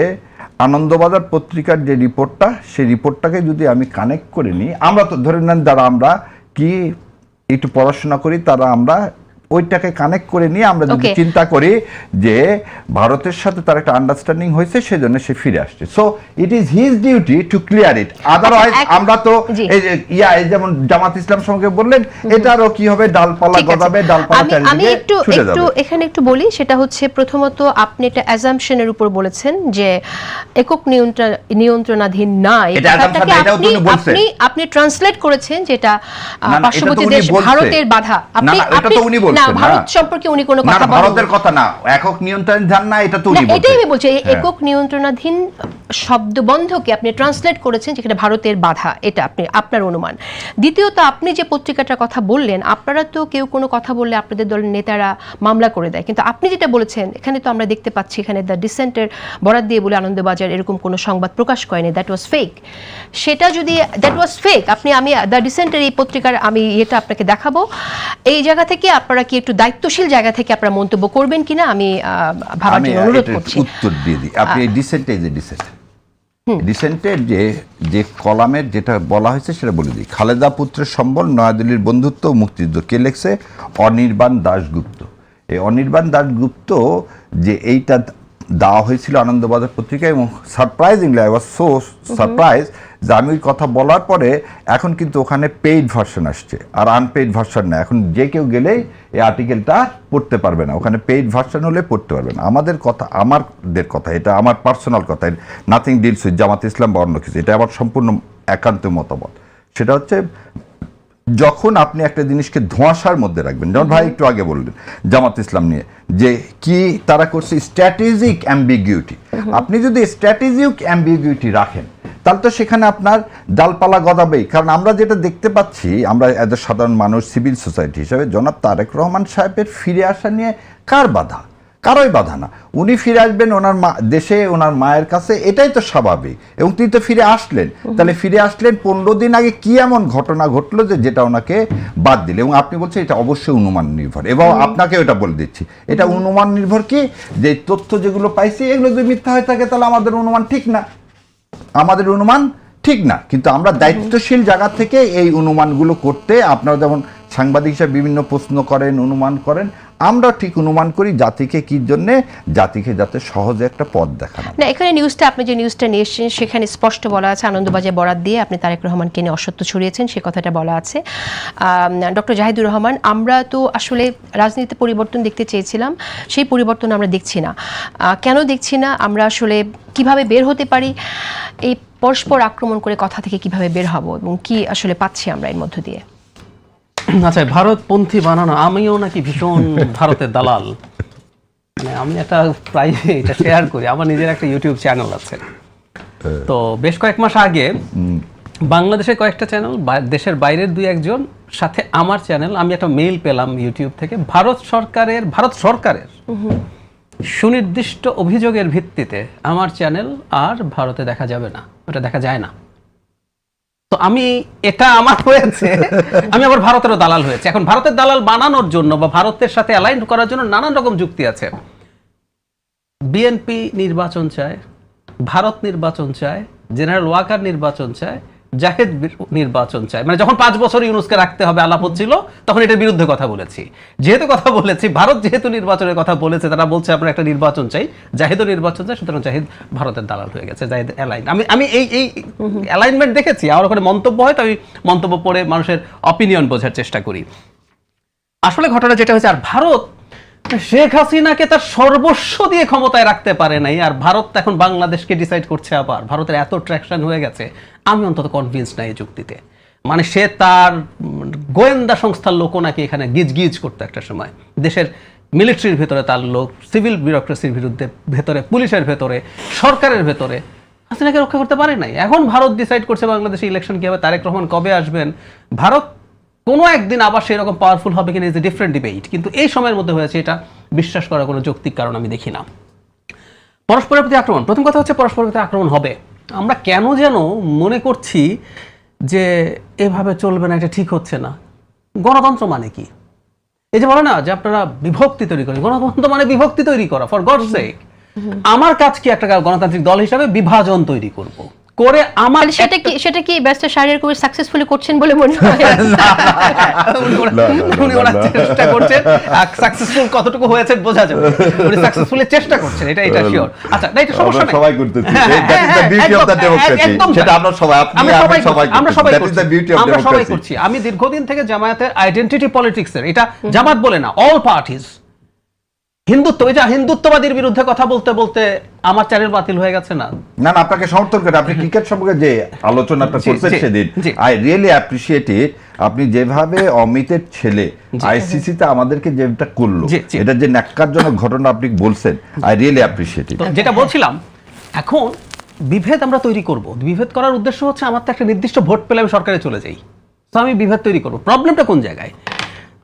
আনন্দবাজার পত্রিকার যে রিপোর্টটা, সেই রিপোর্টটাকে যদি আমি কানেক্ট করে নিই, আমরা তো ধরে নেন যারা আমরা কি একটু পড়াশোনা করি তারা আমরা ওইটাকে কানেক্ট করে নিয়ে আমরা যদি চিন্তা করি যে ভারতের সাথে তার একটা আন্ডারস্ট্যান্ডিং হয়েছে, সেজন্য সে ফিরে আসছে। So it is his duty to clear it, otherwise আমরা তো এই যেমন জামাত ইসলাম সঙ্গে বললেন, এটারও কি হবে, ডালপালা গজাবে, ডালপালা চারিদিকে আমি একটু এখানে একটু বলি, সেটা হচ্ছে প্রথমত আপনি একটা অ্যাজাম্পশনের উপর বলেছেন যে একক নিয়ন্ত্রণাধীন না, আপনি ট্রান্সলেট করেছেন যেটা পার্শ্ববর্তী দেশ ভারতের বাধা। আপনি না, ভারত সম্পর্কে উনি কোনো কথা বলেন না, ভারতের কথা না, একক নিয়ন্ত্রণাধীন না, এটা তো উনি বলছেন। এটাই আমি বলছি, একক নিয়ন্ত্রণাধীন শব্দবন্ধকে আপনি ট্রান্সলেট করেছেন যেখানে ভারতের বাধা, এটা আপনার অনুমান। দ্বিতীয়ত আপনি যে পত্রিকাটার কথা বললেন, আপনারা তো কেউ কোনো কথা বললে আপনাদের দলের নেতারা মামলা করে দেয়, কিন্তু আপনি যেটা বলেছেন এখানে তো আমরা দেখতে পাচ্ছি এখানে দ্য ডিসেন্টের বরাদ দিয়ে বলে আনন্দবাজার এরকম কোনো সংবাদ প্রকাশ করেনি, দ্যাট ওয়াজ ফেক। সেটা যদি দ্যাট ওয়াজ ফেক, আমি দ্য ডিসেন্টের এই পত্রিকার আমি এটা আপনাকে দেখাবো। এই জায়গা থেকে আপনারা কি একটু দায়িত্বশীল জায়গা থেকে আপনারা মন্তব্য করবেন কিনা আমি ভাবার জন্য অনুরোধ করছি। উত্তর দিয়ে দিই, আপনি এই ডিসেন্টের যে কলামের যেটা বলা হয়েছে সেটা বলে দিই। খালেদা পুত্রের সম্বল, নয়াদিল্লির বন্ধুত্ব, মুক্তিযুদ্ধ, কে লেখছে? অনির্বাণ দাশগুপ্ত। এই অনির্বাণ দাশগুপ্ত যে এইটা দেওয়া হয়েছিল আনন্দবাজার পত্রিকায়, এবং surprisingly I was so surprise যে আমি ওই কথা বলার পরে এখন কিন্তু ওখানে পেইড ভার্সন আসছে, আর আনপেইড ভার্সন না। এখন যে কেউ গেলেই এই আর্টিকেলটা পড়তে পারবে না, ওখানে পেইড ভার্সন হলে পড়তে পারবে না। আমাদের কথা, এটা আমার পার্সোনাল কথা, নাথিং ডিলস উইথ জামাত ইসলাম বা অন্য কিছু, এটা আমার সম্পূর্ণ একান্ত মতামত। সেটা হচ্ছে যখন আপনি একটা জিনিসকে ধোঁয়াশার মধ্যে রাখবেন, যেমন ভাই একটু আগে বললেন জামাত ইসলাম নিয়ে যে কি তারা করছে স্ট্র্যাটেজিক অ্যাম্বিগুইটি, আপনি যদি স্ট্র্যাটেজিক অ্যাম্বিগুইটি রাখেন তাহলে তো সেখানে আপনার ডালপালা গজাবেই। কারণ আমরা যেটা দেখতে পাচ্ছি, আমরা এজ এ সাধারণ মানুষ, সিভিল সোসাইটি হিসাবে জনাব তারেক রহমান সাহেবের ফিরে আসা নিয়ে কার বাধা? কারোই বাধা না। উনি ফিরে আসবেন ওনার দেশে, ওনার মায়ের কাছে, এটাই তো স্বাভাবিক। এবং তিনি তো ফিরে আসলেন, তাহলে ফিরে আসলেন 15 দিন আগে কি এমন ঘটনা ঘটলো যে যেটা ওনাকে বাদ দিল? এবং আপনি বলছেন এটা অবশ্যই অনুমান নির্ভর, এবং আপনাকে ওটা বলে দিচ্ছি, এটা অনুমান নির্ভর কি, যে তথ্য যেগুলো পাইছি এগুলো যদি মিথ্যা হয়ে থাকে তাহলে আমাদের অনুমান ঠিক না, আমাদের অনুমান ঠিক না। কিন্তু আমরা দায়িত্বশীল জায়গা থেকে এই অনুমানগুলো করতে, আপনারা যেমন সাংবাদিক হিসেবে বিভিন্ন প্রশ্ন করেন, অনুমান করেন, আমরা ঠিক অনুমান করি জাতিকে কি জন্যে, জাতিকে যাতে সহজে একটা পথ দেখানো। না, এখানে নিউজটা, আপনি যে নিউজটা নিয়ে এসেছেন সেখানে স্পষ্ট বলা আছে আনন্দবাজার বরাত দিয়ে আপনি তারেক রহমানকে নিয়ে অসত্য ছড়িয়েছেন, সে কথাটা বলা আছে। ডক্টর জাহিদুর রহমান, আমরা তো আসলে রাজনীতিতে পরিবর্তন দেখতে চেয়েছিলাম, সেই পরিবর্তন আমরা দেখছি না। কেন দেখছি না? আমরা আসলে কিভাবে বের হতে পারি এই পরস্পর আক্রমণ করে কথা থেকে, কিভাবে বের হব এবং কি আসলে পাচ্ছি আমরা এর মধ্য দিয়ে? আচ্ছা, ভারতপন্থী বানানো, আমিও নাকি ভীষণ ভারতের দালাল। মানে আমি একটা প্রায় এটা শেয়ার করি, আমার নিজের একটা ইউটিউব চ্যানেল আছে। তো বেশ কয়েক মাস আগে বাংলাদেশের কয়েকটা চ্যানেল, দেশের বাইরের 2-1জন সাথে আমার চ্যানেল, আমি একটা মেইল পেলাম ইউটিউব থেকে, ভারত সরকারের সুনির্দিষ্ট অভিযোগের ভিত্তিতে আমার চ্যানেল আর ভারতে দেখা যাবে না, ওটা দেখা যায় না। তো আমি, এটা আমার হয়েছে, আমি আবার ভারতেরও দালাল হয়েছে। এখন ভারতের দালাল বানানোর জন্য বা ভারতের সাথে অ্যালাইন করার জন্য নানান রকম যুক্তি আছে। বিএনপি নির্বাচন চায়, ভারত নির্বাচন চায়, জেনারেল ওয়াকার নির্বাচন চায়, জাহেদ নির্বাচন চায়। মানে যখন 5 বছর ইউনূসকে রাখতে হবে আলাপ হচ্ছিল, তখন এটার বিরুদ্ধে কথা বলেছি। যেহেতু কথা বলেছি, ভারত যেহেতু নির্বাচনের কথা বলেছে, তারা বলছে আমরা একটা নির্বাচন চাই, জাহেদও নির্বাচন চাই, সুতরাং জাহেদ ভারতের দালাল হয়ে গেছে, জাহেদ অ্যালাইন। আমি এই অ্যালাইনমেন্ট দেখেছি, আমার ওখানে মন্তব্য হয়, তো আমি মন্তব্য পড়ে মানুষের অপিনিয়ন বোঝার চেষ্টা করি। আসলে ঘটনা যেটা হয়েছে, আর ভারত শেখ হাসিনাকে তার সর্বস্ব দিয়ে ক্ষমতায় রাখতে পারে নাই, আর ভারত এখন বাংলাদেশকে ডিসাইড করছে। আবার ভারতের এত ট্র্যাকশন হয়ে গেছে, আমি অন্তত কনভিন্স নাই এই যুক্তিতে। মানে সে তার গোয়েন্দা সংস্থার লোক নাকি এখানে গিজ করতো একটা সময়, দেশের মিলিটারির ভেতরে তার লোক, সিভিল বিউরোক্রেসির ভেতরে, পুলিশের ভেতরে, সরকারের ভেতরে, হাসিনাকে রক্ষা করতে পারে নাই। এখন ভারত ডিসাইড করছে বাংলাদেশে ইলেকশন কি হবে, তারেক রহমান কবে আসবেন, ভারত কোনো একদিন আবার সেরকম পাওয়ারফুল হবে কিনা, ইজ এ ডিফারেন্ট ডিবেট। কিন্তু এই সময়ের মধ্যে হয়েছে, এটা বিশ্বাস করার কোনো যৌক্তিক কারণ আমি দেখি না। পরস্পরের প্রতি আক্রমণ, প্রথম কথা হচ্ছে পরস্পরের প্রতি আক্রমণ হবে। আমরা কেন যেন মনে করছি যে এভাবে চলবে না, এটা ঠিক হচ্ছে না। গণতন্ত্র মানে কি? এই যে বলে না যে আপনারা বিভক্তি তৈরি করেন, গণতন্ত্র মানে বিভক্তি তৈরি করা, ফর গডস সেক। আমার কাজ কি একটা গণতান্ত্রিক দল হিসাবে বিভাজন তৈরি করব, করে আমার সেটা কি ব্যারিস্টার শাহরিয়ার কবির সাকসেসফুলি করছেন বলে মনে হয়? উনি ওনার চেষ্টা করছেন, সাকসেসফুল কতটুকু হয়েছে বোঝা যাবে, উনি সাকসেসফুলি চেষ্টা করছেন, এটা শিওর। আচ্ছা, না এটা সমস্যা নাই, সবাই করতেছি, that is the beauty of the democracy, সেটা আমরা সবাই, আমরা সবাই করছি। আমি দীর্ঘদিন থেকে জামায়াতের আইডেন্টিটি পলিটিক্সের, এটা জামাত বলে না, অল পার্টিজ, হিন্দুত্ব, এই যে হিন্দুত্ববাদীর বিরুদ্ধে কথা বলতে বলতে আমার চ্যানেল বাতিল হয়ে গেছে। না না, আপনাকে সমর্থন করে, আপনি ক্রিকেট সম্পর্কে যে আলোচনাটা করছেন সেদিন, আই রিয়েলি অ্যাপ্রিশিয়েট ইট। আপনি যেভাবে অমিতের ছেলে আইসিসিতে আমাদেরকে যেটা করলো, এটা যে ন্যাক্কারজনক ঘটনা আপনি বলছেন, আই রিয়েলি অ্যাপ্রিশিয়েট ইট। যেটা বলছিলাম, এখন বিভেদ আমরা তৈরি করব, বিভেদ করার উদ্দেশ্য হচ্ছে আমার তো একটা নির্দিষ্ট ভোট পেলে আমি সরকারে চলে যাই, তো আমি বিভেদ তৈরি করবো। প্রবলেমটা কোন জায়গায়?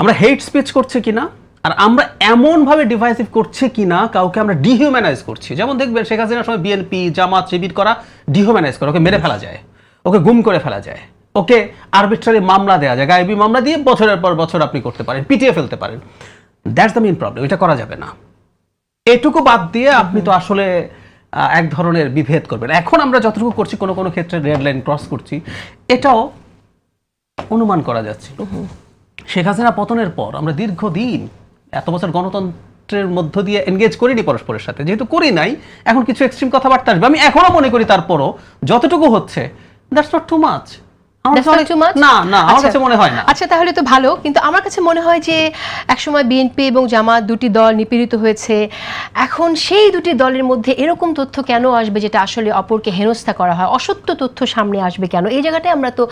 আমরা হেট স্পিচ করছি কিনা, আর আমরা এমনভাবে ডিভাইসিভ করছি কিনা, কাউকে আমরা ডিহিউম্যানাইজ করছি। যেমন দেখবেন শেখ হাসিনার সময় বিএনপি, জামাত, শিবির করা ডিহিউম্যানাইজ করা, ওকে মেরে ফেলা যায়, ওকে গুম করে ফেলা যায়, ওকে আরবিট্রারি মামলা দেওয়া যায়, গায়েবী মামলা দিয়ে বছরের পর বছর আপনি করতে পারেন, পিটিয়ে ফেলতে পারেন। দ্যাটস দ্য মেইন প্রবলেম, এটা করা যাবে না। এটুকু বাদ দিয়ে আপনি তো আসলে এক ধরনের বিভেদ করবেন। এখন আমরা যতটুকু করছি, কোনো কোনো ক্ষেত্রে রেড লাইন ক্রস করছি, এটাও অনুমান করা যাচ্ছে। শেখ হাসিনা পতনের পর আমরা দীর্ঘদিন, এত বছর গণতন্ত্র ক্ষেত্রের মধ্য দিয়ে এনগেজ করিনি পরস্পরের সাথে, যেহেতু করি নাই এখন কিছু এক্সট্রিম কথাবার্তা আসবে। আমি এখনো মনে করি তারপরও যতটুকু হচ্ছে দ্যাটস নট টু মাচ। আমার কাছে মনে হয় না। আচ্ছা, তাহলে তো ভালো, কিন্তু আমার কাছে মনে হয় যে একসময় বিএনপি এবং জামাত দুটি দল নিপীড়িত হয়েছে, এখন সেই দুটি দলের মধ্যে এরকম তথ্য কেন আসবে যেটা আসলে অপরকে হেনস্থা করা হয়, অসত্য তথ্য সামনে আসবে কেন? এই জায়গাটায় আমরা তো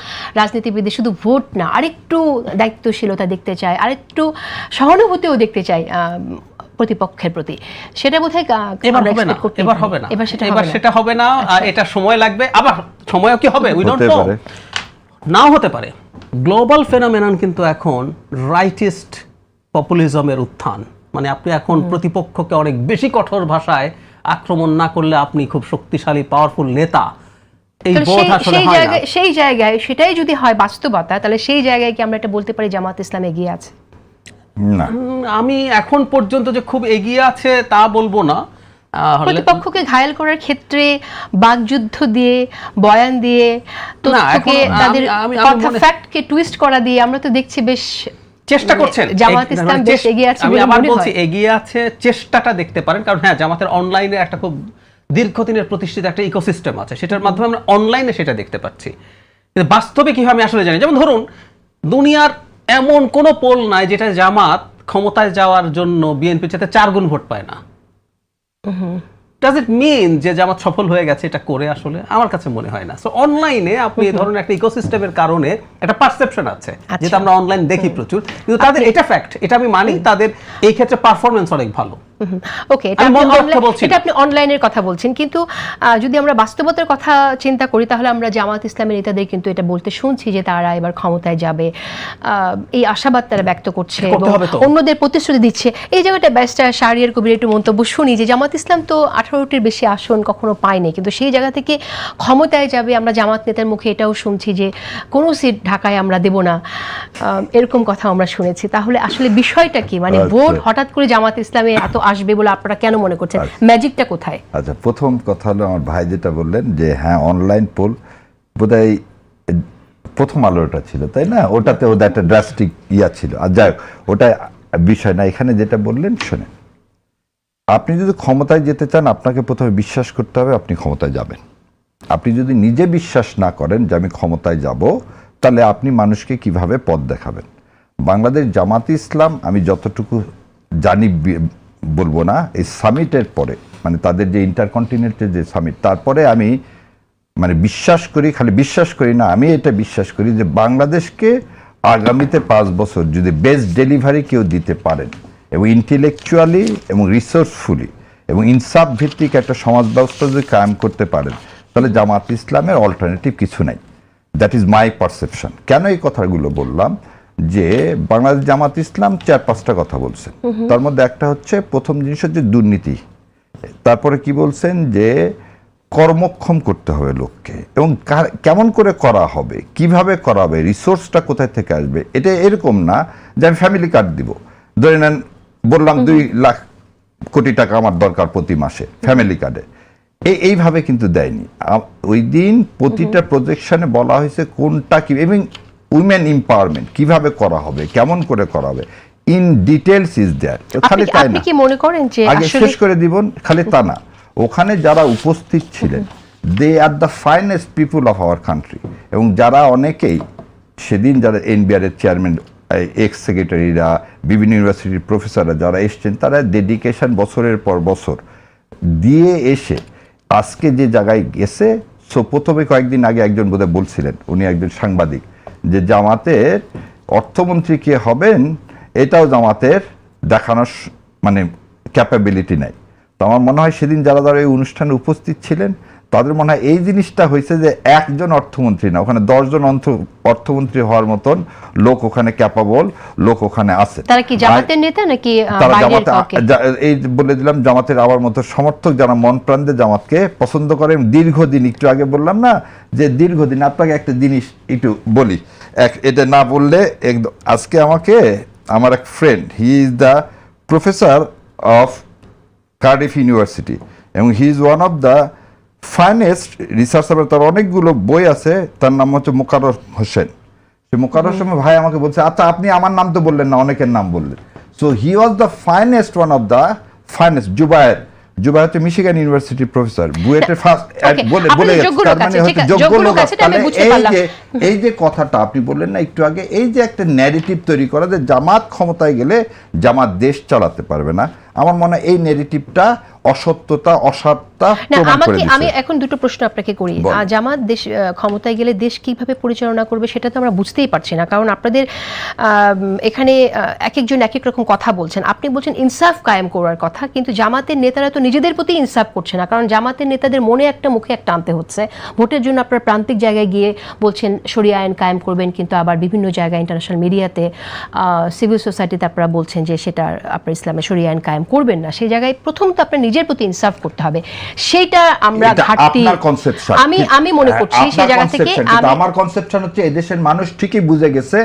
রাজনীতিবিদদের শুধু ভোট না, আরেকটু দায়িত্বশীলতা দেখতে চাই, আরেকটু সহানুভূতিও দেখতে চাই প্রতিপক্ষের প্রতি। সেটা বোধহয় এবার হবে না, এবার সেটা হবে না। এটা সময় লাগবে, আবার সময়ও কি হবে উই ডোন্ট নো, নাও হতে পারে। গ্লোবাল ফেনোমেনন কিন্তু এখন রাইটিস্ট পপুলিজমের উত্থান, মানে আপনি এখন প্রতিপক্ষকে অনেক বেশি কঠোর ভাষায় আক্রমণ না করলে আপনি খুব শক্তিশালী পাওয়ারফুল নেতা, এই বোধ আসলে হয় না। সেই জায়গায় সেটাই যদি হয় বাস্তবতা, তাহলে সেই জায়গায় কি আমরা এটা বলতে পারি জামাত ইসলাম এগিয়ে আছে? না, আমি এখন পর্যন্ত যে খুব এগিয়ে আছে তা বলবো না। প্রতিপক্ষকে ঘায়েল করার ক্ষেত্রে বাকযুদ্ধ দিয়ে, বয়ান দিয়ে, তথ্যকে তাদের কথা ফ্যাক্টকে টুইস্ট করা দিয়ে আমরা তো দেখছি বেশ চেষ্টা করছেন। জামাত ইসলাম বেশ এগিয়ে আছে। আমি আবার বলছি এগিয়ে আছে, চেষ্টাটা দেখতে পারেন, কারণ হ্যাঁ জামাতের অনলাইনে একটা খুব দীর্ঘদিনের প্রতিষ্ঠিত একটা ইকোসিস্টেম আছে, সেটার মাধ্যমে আমরা অনলাইনে সেটা দেখতে পাচ্ছি। কিন্তু বাস্তবে কি হয় আমি আসলে জানি। যেমন ধরুন, দুনিয়ার এমন কোন পোল নাই যেটা জামাত ক্ষমতায় যাওয়ার জন্য বিএনপির সাথে 4 গুণ ভোট পায় না। ডাজ ইট মিন যে জামাত সফল হয়ে গেছে এটা করে? আসলে আমার কাছে মনে হয় না। সো অনলাইনে আপনি এই ধরনের একটা ইকোসিস্টেমের কারণে একটা পারসেপশন আছে, যেটা আমরা অনলাইন দেখি প্রচুর, কিন্তু তাদের এটা ফ্যাক্ট, এটা আমি মানি, তাদের এই ক্ষেত্রে পারফরম্যান্স অনেক ভালো। ওকে, এটা আপনি অনলাইনের কথা বলছেন, কিন্তু যদি আমরা বাস্তবতার কথা চিন্তা করি তাহলে আমরা জামাত ইসলামের নেতাদের কিন্তু এটা বলতে শুনছি যে তারা এবার ক্ষমতায় যাবে, এই আশাবাদ তারা ব্যক্ত করছে, অন্যদের প্রতিশ্রুতি দিচ্ছে। এই জায়গাটা ব্যারিস্টার শাহরিয়ার কবির একটু মন্তব্য শুনি যে জামাত ইসলাম তো 18টির বেশি আসন কখনো পায়নি, কিন্তু সেই জায়গা থেকে ক্ষমতায় যাবে। আমরা জামাত নেতার মুখে এটাও শুনছি যে কোনো সিট ঢাকায় আমরা দেব না, এরকম কথা আমরা শুনেছি। তাহলে আসলে বিষয়টা কি? মানে ভোট হঠাৎ করে জামাত ইসলামে এত আসবে বলে আপনারা কেন মনে করছেন? ম্যাজিকটা কোথায়? আচ্ছা, প্রথম কথা হলো আমার ভাই যেটা বললেন যে হ্যাঁ অনলাইন পোল বোধহয় প্রথম আলোটা ছিল, তাই না? ওটাতে ওদের একটা ড্রাস্টিক ছিল। আর যাই হোক, ওটা বিষয় না। এখানে যেটা বললেন শোনেন, আপনি যদি ক্ষমতায় যেতে চান আপনাকে প্রথমে বিশ্বাস করতে হবে আপনি ক্ষমতায় যাবেন। আপনি যদি নিজে বিশ্বাস না করেন যে আমি ক্ষমতায় যাব, তাহলে আপনি মানুষকে কিভাবে পথ দেখাবেন? বাংলাদেশ জামাত ইসলাম আমি যতটুকু জানি, বলবো না, এই সামিটের পরে, মানে তাদের যে ইন্টারকন্টিনেন্টাল যে সামিট, তারপরে আমি মানে বিশ্বাস করি, খালি বিশ্বাস করি না, আমি এটা বিশ্বাস করি যে বাংলাদেশকে আগামীতে 5 বছর যদি বেস্ট ডেলিভারি কেউ দিতে পারেন এবং ইন্টেলেকচুয়ালি এবং রিসোর্সফুলি এবং ইনসাফ ভিত্তিক একটা সমাজ ব্যবস্থা যদি কায়েম করতে পারেন, তাহলে জামাত ইসলামের অল্টারনেটিভ কিছু নাই। That is my perception. কেন এই কথাগুলো বললাম? যে বাংলাদেশ জামাত ইসলাম 4-5টা কথা বলছেন, তার মধ্যে একটা হচ্ছে, প্রথম জিনিস হচ্ছে দুর্নীতি। তারপরে কি বলছেন যে কর্মক্ষম করতে হবে লোককে, এবং কেমন করে করা হবে, কিভাবে করা হবে, রিসোর্সটা কোথায় থেকে আসবে। এটা এরকম না যে আমি ফ্যামিলি কার্ড দিব, ধরে নেন বললাম 2 লাখ কোটি টাকা আমার দরকার প্রতি মাসে ফ্যামিলি কার্ডে, এইভাবে কিন্তু দেয়নি। ওই দিন প্রতিটা প্রজেকশনে বলা হয়েছে কোনটা কি, এবং উইমেন এম্পাওয়ারমেন্ট কিভাবে করা হবে, কেমন করে করা হবে, ইন ডিটেলস ইজ দেয়ার। খালি তাই না, কি মনে করেন যে আগে শেষ করে দিব, খালি তা না, ওখানে যারা উপস্থিত ছিলেন they are the finest people of our country, এবং যারা অনেকেই সেদিন যারা এনবিআর এর চেয়ারম্যান, এক্স সেক্রেটারিরা, বিভিন্ন ইউনিভার্সিটির প্রফেসররা যারা এসছেন, তারা ডেডিকেশন বছরের পর বছর দিয়ে এসে আজকে যে জায়গায় গেছে। সো প্রথমে কয়েকদিন আগে একজন বোধহয় বলছিলেন, উনি একজন সাংবাদিক, যে জামাতের অর্থমন্ত্রী কে হবেন এটাও জামাতের দেখানোর মানে ক্যাপাবিলিটি নাই। তো আমার মনে হয় সেদিন যারা যারা এই অনুষ্ঠানে উপস্থিত ছিলেন তাদের মনে হয় এই জিনিসটা হয়েছে যে একজন অর্থমন্ত্রী না, ওখানে 10 জন অর্থমন্ত্রী হওয়ার মতন লোক ওখানে ক্যাপাবল লোক ওখানে আছে। তারা কি জামাতের নেতা নাকি তারা জামাতে, এই বলে দিলাম, জামাতের আবার মতো সমর্থক যারা মন প্রাণ দিয়ে জামাতকে পছন্দ করেন দীর্ঘদিন। একটু আগে বললাম না যে দীর্ঘদিন। আপনাকে একটা জিনিস একটু বলি, এটা না বললে একদম। আজকে আমাকে আমার এক friend, he is the professor of Cardiff University এবং he is one of the finest researcher. তার অনেকগুলো বই আছে, তার নাম হচ্ছে মোকাররম হোসেন। সে মোকাররম হোসেন ভাই আমাকে বলছে, আচ্ছা আপনি আমার নাম তো বললেন না, অনেকের নাম বললেন। So he was the finest, one of the finest. Zubair হচ্ছে মিশিগান ইউনিভার্সিটির প্রফেসর, বুয়েটের ফার্স্ট বলে তার মানে হচ্ছে যোগ্য লোক আছে। তাহলে এই যে কথাটা আপনি বললেন না একটু আগে, এই যে একটা ন্যারেটিভ তৈরি করা যে জামাত ক্ষমতায় গেলে জামাত দেশ চালাতে পারবে না, আমার মনে হয় এই ন্যারেটিভটা অসত্যতা, অসত্যতা প্রমাণ করে দিচ্ছে। আমি এখন দুটো প্রশ্ন আপনাকে করি। জামাত দেশ ক্ষমতায় গেলে দেশ কিভাবে পরিচালনা করবে সেটা তো আমরা বুঝতেই পারছি না, কারণ আপনাদের এখানে এক একজন এক এক রকম কথা বলছেন। আপনি বলছেন ইনসাফ কায়েম করার কথা, কিন্তু জামাতের নেতারা তো নিজেদের প্রতি ইনসাফ করছে না, কারণ জামাতের নেতাদের মনে একটা মুখে একটা আনতে হচ্ছে। ভোটের জন্য আপনারা প্রান্তিক জায়গায় গিয়ে বলছেন শরিয়া আইন কায়েম করবেন, কিন্তু আবার বিভিন্ন জায়গায় ইন্টারন্যাশনাল মিডিয়াতে সিভিল সোসাইটিতে আপনারা বলছেন যে সেটা আপনার ইসলামে শরিয়া আইন কায়েম করবেন না। সেই জায়গায় প্রথম তো আপনার নিজের প্রতি ইনসাফ করতে হবে, সেটা আমরা ঘাটতি আমি মনে করছি। সেই জায়গা থেকে আমার কনসেপশন হচ্ছে এদেশের মানুষ ঠিকই বুঝে গেছে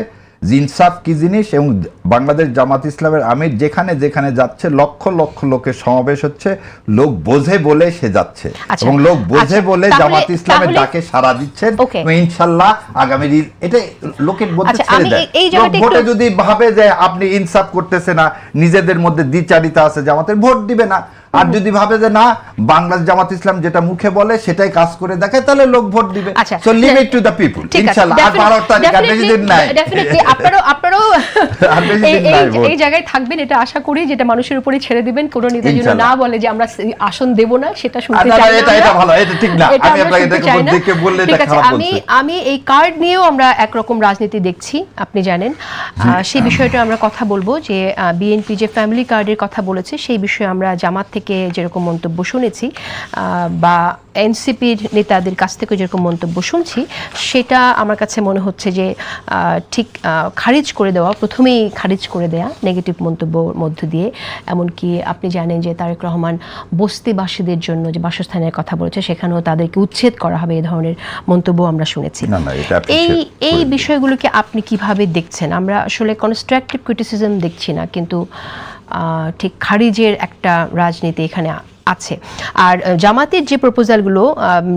যে ইনসাফ কি জিনিস, এবং বাংলাদেশ জামাত ইসলামের আমির যেখানে যেখানে যাচ্ছে লক্ষ লক্ষ লোকের সমাবেশ হচ্ছে, লোক বোঝে বলে সে যাচ্ছে এবং লোক বোঝে বলে জামাত ইসলামের ডাকে সাড়া দিচ্ছেন। ইনশাআল্লাহ আগামী এটা লোকের মধ্যে ছেড়ে দেয়। ভোটে যদি ভাবে যে আপনি ইনসাফ করতেছে না, নিজেদের মধ্যে দ্বিচারিতা আছে, জামাতের ভোট দিবে না। আর যদি ভাবে যে না বাংলাদেশ জামাত ইসলাম যেটা মুখে বলে সেটাই কাজ করে দেখায়, তাহলে লোক ভোট দিবে। So leave it to the people ইনশাআল্লাহ। আর 12 তারিখ আর বেশি দিন নাই, ডেফিনেটলি আপনারাও এই জায়গায় থাকবেন এটা আশা করি, যেটা মানুষের উপরই ছেড়ে দিবেন। কোন নেতা যেন না বলে যে আমরা আসন দেব না, সেটা শুনতে চাই না। এটা ভালো, এটা ঠিক না। আমি আপনাকে এটাকে দেখে বললে এটা খারাপ বলছি। আমি এই কার্ড নিয়েও আমরা একরকম রাজনীতি দেখছি, আপনি জানেন। সেই বিষয়টা আমরা কথা বলবো যে বিএনপি যে ফ্যামিলি কার্ডের কথা বলেছে, সেই বিষয়ে আমরা জামাত থেকে যেরকম মন্তব্য শুনেছি বা এনসিপির নেতাদের কাছ থেকে যেরকম মন্তব্য শুনছি, সেটা আমার কাছে মনে হচ্ছে যে ঠিক খারিজ করে দেওয়া, প্রথমেই খারিজ করে দেয়া নেগেটিভ মন্তব্যর মধ্য দিয়ে। এমনকি আপনি জানেন যে তারেক রহমান বস্তিবাসীদের জন্য যে বাসস্থানের কথা বলেছে, সেখানেও তাদেরকে উচ্ছেদ করা হবে, এই ধরনের মন্তব্য আমরা শুনেছি। এই বিষয়গুলোকে আপনি কিভাবে দেখছেন? আমরা আসলে কনস্ট্রাকটিভ ক্রিটিসিজম দেখছি না, কিন্তু ঠিক খারিজের একটা রাজনীতি এখানে আছে। আর জামাতের যে প্রপোজালগুলো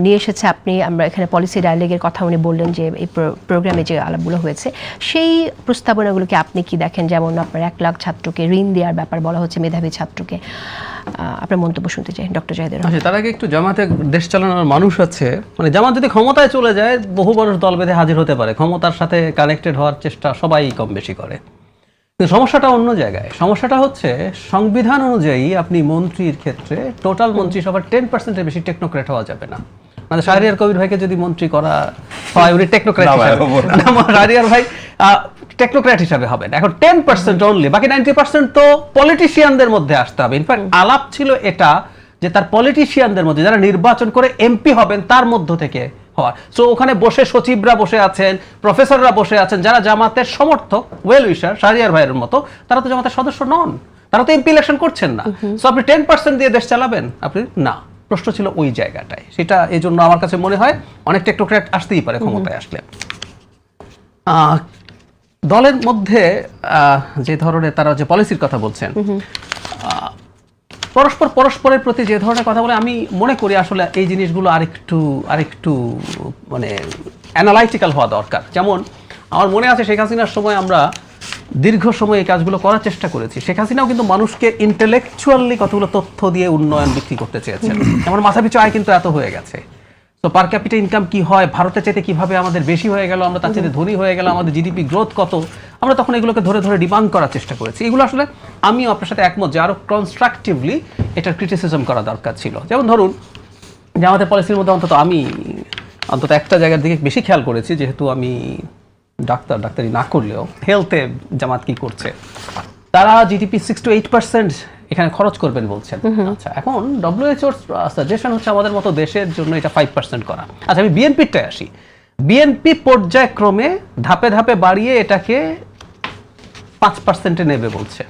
নিয়ে এসেছে, আমরা এখানে পলিসি ডায়ালগের কথা উনি বললেন যে এই প্রোগ্রামে যে আলাপগুলো হয়েছে, সেই প্রস্তাবনাগুলোকে আপনি কি দেখেন? যেমন আপনার 1 লাখ ছাত্রকে ঋণ দেওয়ার ব্যাপার বলা হচ্ছে, মেধাবী ছাত্রকে। আপনার মন্তব্য শুনতে চাই ডক্টর জাহিদুর রহমান। তার আগে একটু জামাতে দেশ চালানোর মানুষ আছে, মানে জামাত যদি ক্ষমতায় চলে যায় বহু মানুষ দল বেঁধে হাজির হতে পারে, ক্ষমতার সাথে কানেক্টেড হওয়ার চেষ্টা সবাই কম বেশি করে। সমস্যাটা অন্য জায়গায়। সমস্যাটা হচ্ছে সংবিধান অনুযায়ী আপনি মন্ত্রীর ক্ষেত্রে টোটাল মন্ত্রিসভার 10%-এর বেশি টেকনোক্র্যাট হওয়া যাবে না। মানে শাহরিয়ার কবির ভাইকে যদি মন্ত্রী করা হয়, উনি টেকনোক্র্যাট হিসাবে, শাহরিয়ার ভাই টেকনোক্র্যাট হিসাবে হবেন। এখন 10% অনলি, বাকি 90% তো পলিটিশিয়ানদের মধ্যে আসতে হবে। ইনফ্যাক্ট আলাপ ছিল এটা যে তার পলিটিশিয়ানদের মধ্যে যারা নির্বাচন করে এমপি হবেন তার মধ্য থেকে হওয়া। সো ওখানে বসে সচিবরা বসে আছেন, প্রফেসররা বসে আছেন, যারা জামাতের সমর্থক, ওয়েল উইশার, শাহরিয়ার ভাইয়ের মতো, তারা তো জামাতের সদস্য নন, তারা তো এমপি ইলেকশন করছেন না। সো আপনি 10% দিয়ে দেশ চালাবেন? আপনি না। প্রশ্ন ছিল ওই জায়গাটায়। সেটা এই জন্য আমার কাছে মনে হয় অনেক টেকনোক্র্যাট আসতেই পারে ক্ষমতায় আসলে। দলের মধ্যে যে ধরনের তারা যে পলিসির কথা বলছেন, পরস্পরের প্রতি যে ধরনের কথা বলে, আমি মনে করি আসলে এই জিনিসগুলো আরেকটু মানে অ্যানালাইটিক্যাল হওয়া দরকার। যেমন আমার মনে আছে শেখ হাসিনার সময় আমরা দীর্ঘ সময় এই কাজগুলো করার চেষ্টা করেছি। শেখ হাসিনাও কিন্তু মানুষকে ইন্টেলেকচুয়ালি কতগুলো তথ্য দিয়ে উন্নয়ন বিক্রি করতে চেয়েছেন। আমার মাথা পিছু আয় কিন্তু এত হয়ে গেছে, তো পার ক্যাপিটা ইনকাম কি হয়, ভারতের চাইতে কিভাবে আমাদের বেশি হয়ে গেল, আমরা তার চাইতে ধনী হয়ে গেলাম, আমাদের জিডিপি গ্রোথ কত, আমরা তখন এগুলোকে ধরে ধরে ডিমান্ড করার চেষ্টা করেছি। এগুলো আসলে আমিও আপনার সাথে একমত যে আরো কনস্ট্রাকটিভলি এটার ক্রিটিসিজম করা দরকার ছিল। যেমন ধরুন যে আমাদের পলিসির মধ্যে আমি অন্তত একটা জায়গার দিকে বেশি খেয়াল করেছি, যেহেতু আমি ডাক্তারি না করলেও হেলথে জামাত কি করছে, তারা জিডিপি 6 to 8% এখানে খরচ করবেন বলছেন। আচ্ছা, এখন WHO সাজেশন হচ্ছে আমাদের মতো দেশের জন্য এটা 5% করা। আচ্ছা, আমি বিএনপিটায় আসি। বিএনপি পর্যায়ক্রমে ধাপে ধাপে বাড়িয়ে এটাকে 5%-এ নেবে বলছে।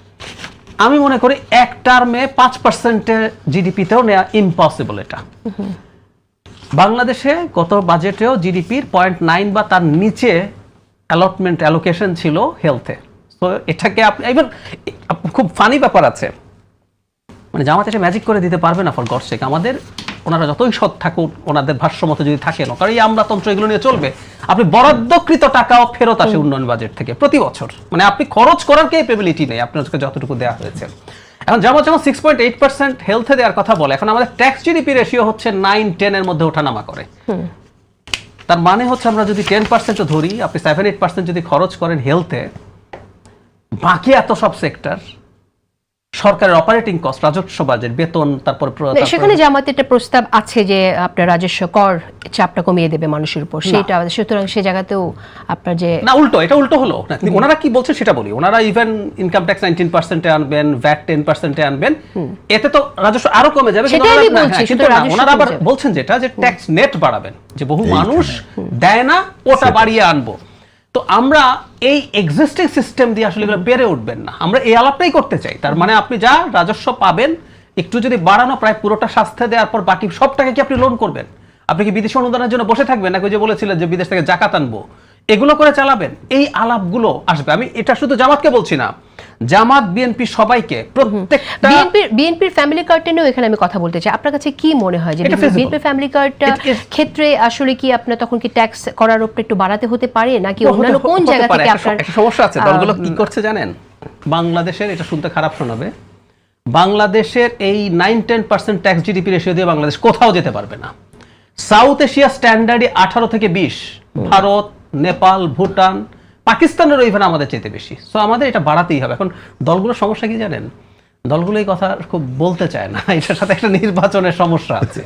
আমি মনে করি এক টার্মে 5%-এর জিডিপিতেও নেওয়া ইম্পসিবল। এটা বাংলাদেশে গত বাজেটেও জিডিপির 0.9 বা তার নিচে অ্যালোকেশন ছিল হেলথে। তো এটাকে আপনি ইভেন খুব ফানি ব্যাপার আছে, মানে জামাত এটা ম্যাজিক করে দিতে পারবে না। ফর গডস সেক আমাদের ওনারা যতই সৎ থাকুন, ওনাদের ভাষ্য মতো যদি থাকেন, কারণ এই আমলাতন্ত্র এগুলো নিয়ে চলবে, আপনি বরাদ্দকৃত টাকাও ফেরত আসে উন্নয়ন বাজেট থেকে প্রতি বছর, মানে আপনি খরচ করার ক্যাপাবিলিটি নেই আপনাদেরকে যতটুকু দেওয়া হয়েছে। এখন জামাত যখন 6.8% হেলথে দেওয়ার কথা বলে, এখন আমাদের ট্যাক্স জিডিপি রেশিও হচ্ছে 9-10 এর মধ্যে ওঠানামা করে। তার মানে হচ্ছে আমরা যদি 10% ধরি, আপনি 7-8% যদি খরচ করেন হেলথে, বাকি এত সব সেক্টর, সরকারের অপারেটিং কস্ট, রাজস্ব বাজেট, বেতন, তারপর সেখানে জামাতের একটা প্রস্তাব আছে যে আপনার রাজস্ব কর চাপটা কমিয়ে দেবে মানুষের উপর, সেটা সুতরাং সে জায়গাতেও আপনার যে না, এটা উল্টো হলো। ওনারা কি বলছে সেটা বলি। ওনারা ইভেন ইনকাম ট্যাক্স 19% আনবেন, ভ্যাট 10% আনবেন, এতে তো রাজস্ব আরো কমে যাবে। কিন্তু ওনারা আবার বলছেন যেটা, যে ট্যাক্স নেট বাড়াবেন, যে বহু মানুষ দেয় না, ওটা বাড়িয়ে আনবো। তো আমরা এই এক্সিস্টিং সিস্টেম দিয়ে আসলে বেড়ে উঠবেন না, আমরা এই আলাপটাই করতে চাই। তার মানে আপনি যা রাজস্ব পাবেন, একটু যদি বাড়ানো, প্রায় পুরোটা স্বাস্থ্যে দেওয়ার পর বাকি সব টাকা কি আপনি লোন করবেন? আপনি কি বিদেশি অনুদানের জন্য বসে থাকবেন, নাকি যে বলেছিলেন যে বিদেশ থেকে জাকাত আনবো, এগুলো করে চালাবেন? এই আলাপগুলো আসবে। আমি এটা শুধু জামাতকে বলছি না, জামাত, বিএনপি সবাইকে, প্রত্যেকটা বিএনপির ফ্যামিলি কার্ডটা নিয়েও এখানে আমি কথা বলতে চাই। আপনার কাছে কি মনে হয় যে বিএনপির ফ্যামিলি কার্ডটা ক্ষেত্রে আসলে কি আপনার তখন কি ট্যাক্স করার উপর একটু বাড়াতে হতে পারে, নাকি অন্যান্য কোন জায়গা থেকে আপনার একটা সমস্যা আছে? দলগুলো কি করছে জানেন? বাংলাদেশের, এটা শুনতে খারাপ শোনাবে, বাংলাদেশের এই 9-10% ট্যাক্স জিডিপি রেশিও দিয়ে বাংলাদেশ কোথাও যেতে পারবে না। সাউথ এশিয়া স্ট্যান্ডার্ডে 18 থেকে 20, ভারত, নেপাল, ভুটান, পাকিস্তানেরও ইভেন আমাদের চাইতে বেশি। সো আমাদের এটা বাড়াতেই হবে। এখন দলগুলোর সমস্যা কি জানেন? দলগুলো এই কথা খুব বলতে চায় না। এটার সাথে একটা নির্বাচনের সমস্যা আছে,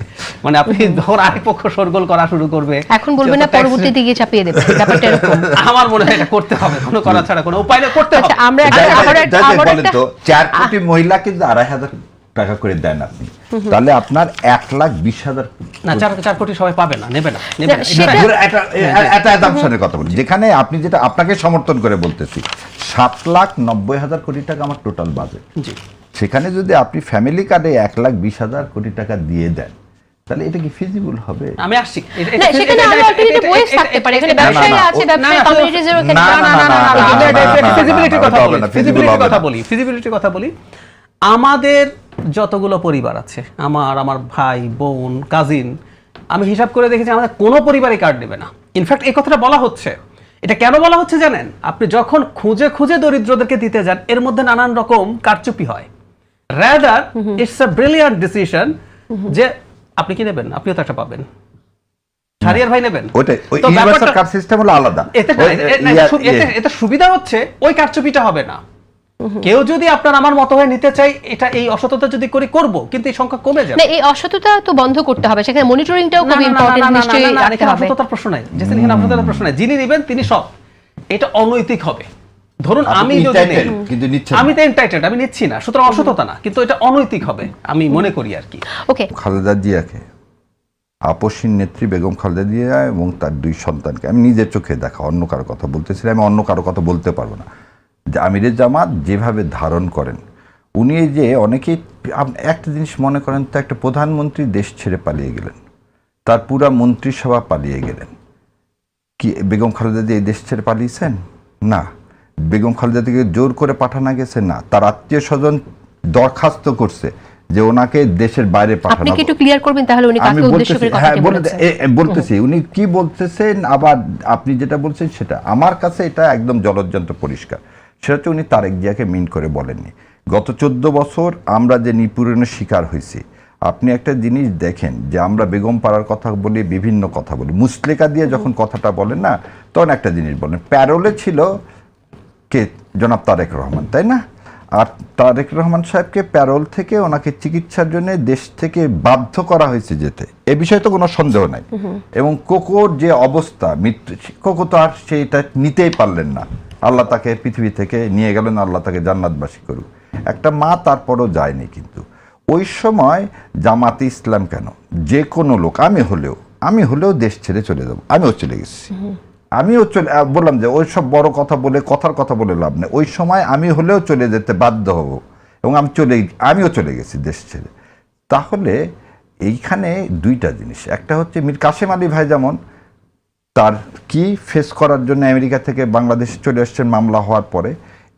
মানে আপনি ধর আরেক পক্ষ সরগোল করা শুরু করবে, এখন বলবে না পরবর্তীতে গিয়ে চাপিয়ে দেবে, ব্যাপারটা এরকম। আমার মনে হয় এটা করতে হবে, কোনো করা ছাড়া কোনো উপায় নেই, করতে হবে। আমরা বলেন তো 4 কোটি মহিলা কিন্তু 2,500 টাকা করে দেন আপনি, তাহলে আপনার 1,20,000 না, 4 কোটি সবাই পাবে না, নেবে না। কথা বলি, যেখানে আপনি যেটা আপনাকে সমর্থন করে বলতেছি, 7,90,000 কোটি টাকা আমার টোটাল বাজেট, সেখানে যদি আপনি ফ্যামিলি কার্ডে 1,20,000 কোটি টাকা দিয়ে দেন, তাহলে এটা কি ফিজিবল হবে? আমি আসছি, সেখানে আরো অল্টারনেটিভ ওয়েজ থাকতে পারে। এখানে ব্যবসায়ী আছে, ব্যবসায়ী কমিউনিটিজের ফিজিবিলিটির কথা বলি। আমাদের যতগুলো পরিবার আছে, আমার ভাই, বোন, কাজিন, আমি হিসাব করে দেখেছি আমাদের কোনো পরিবারই কার্ড নেবে না। ইনফ্যাক্ট এই কথাটা বলা হচ্ছে। এটা কেন বলা হচ্ছে জানেন? আপনি যখন খুঁজে খুঁজে দরিদ্রদেরকে দিতে যান, এর মধ্যে নানান রকম কারচুপি হয়। Rather it's a brilliant decision যে আপনি কি নেবেন, আপনিও তো একটা পাবেন, শাহরিয়ার ভাই নেবেন, ওইটাই ওই ইউনিভার্সাল কার্ড সিস্টেম হলো আলাদা। এতে সুবিধা হচ্ছে ওই কারচুপিটা হবে না। কেউ যদি আপনার আমার মত হয়ে নিতে চাই, এটা এই অসততা যদি করব, কিন্তু এই সংখ্যা কমে যাবে। না, এই অসততা তো বন্ধ করতে হবে, সেখানে মনিটরিংটাও খুব ইম্পর্টেন্ট নিশ্চয়ই রাখতে হবে। অসততার প্রশ্ন নাই, যেখানে অসততার প্রশ্ন নাই, যিনি নেবেন তিনি সব, এটা অনৈতিক হবে। ধরুন আমি যদি নেই, আমি তো এন্টাইটেলড, আমি নিচ্ছি না, সুতরাং অসততা না, কিন্তু এটা অনৈতিক হবে আমি মনে করি আর কি। ওকে, খালেদা জিয়াকে, আপসীন নেত্রী বেগম খালেদা জিয়া এবং তার 2 সন্তানকে আমি নিজের চোখে দেখা, অন্য কারো কথা বলতেছিলাম, আমি অন্য কারো কথা বলতে পারবো না, আমিরে জামাত যেভাবে ধারণ করেন উনি, যে অনেকেই একটা জিনিস মনে করেন, তো একটা প্রধানমন্ত্রী দেশ ছেড়ে পালিয়ে গেলেন, তার পুরা মন্ত্রিসভা পালিয়ে গেলেন। কি বেগম খালেদা জিয়া এই দেশ ছেড়ে পালিয়েছেন? না। বেগম খালেদা জিয়াকে জোর করে পাঠানো গেছে? না। তার আত্মীয় স্বজন দরখাস্ত করছে যে ওনাকে দেশের বাইরে পাঠানো। আপনি কি একটু ক্লিয়ার করবেন তাহলে উনি কাকে উদ্দেশ্য করে কথাটি বলছেন? বলতেছি উনি কি বলতেছেন, আবার আপনি যেটা বলছেন সেটা আমার কাছে এটা একদম জলজ্যান্ত পরিষ্কার। সেটা হচ্ছে উনি তারেক জিয়াকে মিন করে বলেননি। গত 14 বছর আমরা যে নিপীড়নের শিকার হয়েছি, আপনি একটা জিনিস দেখেন যে আমরা বেগম পাড়ার কথা বলি, বিভিন্ন কথা বলি, মুসলেকা দিয়ে যখন কথাটা বলেন না, তখন একটা জিনিস বলেন, প্যারোলে ছিল কে? জনাব তারেক রহমান, তাই না? আর তারেক রহমান সাহেবকে প্যারোল থেকে ওনাকে চিকিৎসার জন্য দেশ থেকে বাধ্য করা হয়েছে যেতে, এ বিষয়ে তো কোনো সন্দেহ নাই। এবং কোকোর যে অবস্থা, মৃত্যু, কোকো তো আর সেইটা নিতেই পারলেন না, আল্লাহ তাকে পৃথিবী থেকে নিয়ে গেলেন, আল্লাহ তাকে জান্নাতবাসী করুক। একটা মা তারপরও যায়নি। কিন্তু ওই সময় জামাতে ইসলাম কেন, যে কোনো লোক, আমি হলেও দেশ ছেড়ে চলে যাব, আমিও চলে গেছি, আমিও চলে বললাম যে ওই সব বড় কথা বলে, কথার কথা বলে লাভ নেই। ওই সময় আমি হলেও চলে যেতে বাধ্য হব, এবং আমিও চলে গেছি দেশ ছেড়ে। তাহলে এইখানে 2টা জিনিস, একটা হচ্ছে মীর কাসেম আলী ভাই যেমন তার কি ফেস করার জন্য আমেরিকা থেকে বাংলাদেশে চলে আসছেন মামলা হওয়ার পরে,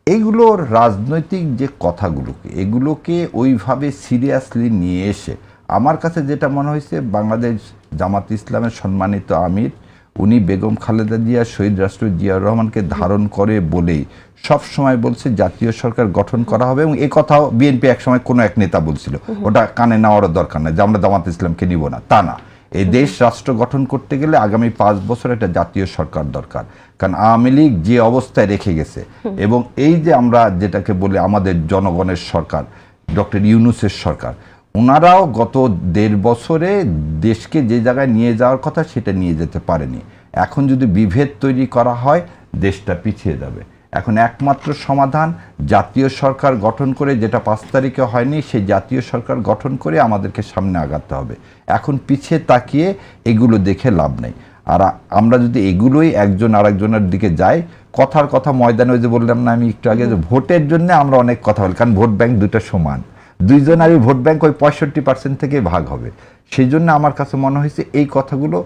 এইগুলোর রাজনৈতিক যে কথাগুলোকে, এগুলোকে ওইভাবে সিরিয়াসলি নিয়ে এসে আমার কাছে যেটা মনে হয়েছে, বাংলাদেশ জামাত ইসলামের সম্মানিত আমির উনি বেগম খালেদা জিয়া, শহীদ রাষ্ট্রপতি জিয়াউর রহমানকে ধারণ করে বলেই সব সময় বলছে জাতীয় সরকার গঠন করা হবে, এবং এই কথাও বিএনপি একসময় কোনো এক নেতা বলছিল, ওটা কানে নেওয়ারও দরকার নাই যে আমরা জামাত ইসলামকে নিব না, তা না। এই দেশ রাষ্ট্র গঠন করতে গেলে আগামী 5 বছর একটা জাতীয় সরকার দরকার, কারণ আওয়ামী লীগ যে অবস্থায় রেখে গেছে, এবং এই যে আমরা যেটাকে বলি আমাদের জনগণের সরকার, ডক্টর ইউনূসের সরকার, ওনারাও গত 1.5 বছরে দেশকে যে জায়গায় নিয়ে যাওয়ার কথা সেটা নিয়ে যেতে পারেনি। এখন যদি বিভেদ তৈরি করা হয় দেশটা পিছিয়ে যাবে। এখন একমাত্র সমাধান জাতীয় সরকার গঠন করে, যেটা 5 তারিখে হয়নি, সেই জাতীয় সরকার গঠন করে আমাদেরকে সামনে আগাতে হবে। এখন পিছিয়ে তাকিয়ে এগুলো দেখে লাভ নেই। আর আমরা যদি এগুলোই একজন আরেকজনের দিকে যাই, কথার কথা ময়দানে, ওই যে বললাম না আমি একটু আগে, যে ভোটের জন্য আমরা অনেক কথা বলি, কারণ ভোট ব্যাংক দুটো সমান, দুইজনেরই ভোট ব্যাংক ওই 65% থেকে ভাগ হবে। সেই জন্য আমার কাছে মনে হয়েছে এই কথাগুলো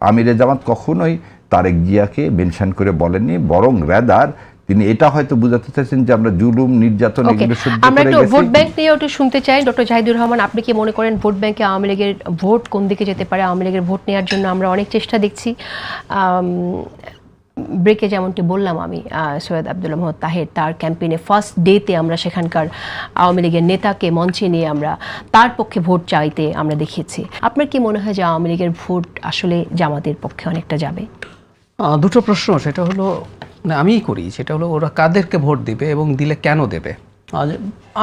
আমিরে জামাত কখনোই তারেক জিয়াকে মেনশন করে বলেননি, বরং রেদার তিনি এটা হয়তো বুঝাতে চাইছেন যে আমরা জুলুম নির্যাতন এগুলো সহ্য করে গেছি। আমরা একটু ভোট ব্যাংক নিয়ে একটু শুনতে চাই। ডক্টর জাহিদুর রহমান, আপনি কি মনে করেন ভোট ব্যাংকে আওয়ামী লীগের ভোট কোন দিকে যেতে পারে? আওয়ামী লীগের ভোট নেওয়ার জন্য আমরা অনেক চেষ্টা দেখছি। ব্রেকে যেমনটি বললাম আমি, সৈয়দ আব্দুল মোহাম্মদ তাহের তার ক্যাম্পেইনে ফার্স্ট ডেতে আমরা সেখানকার আওয়ামী লীগের নেতাকে মঞ্চে নিয়ে আমরা তার পক্ষে ভোট চাইতে আমরা দেখিয়েছি। আপনার কি মনে হয় যে আওয়ামী লীগের ভোট আসলে জামাতের পক্ষে অনেকটা যাবে? দুটো প্রশ্ন, সেটা হলো আমিই করি, সেটা হলো ওরা কাদেরকে ভোট দিবে এবং দিলে কেন দেবে।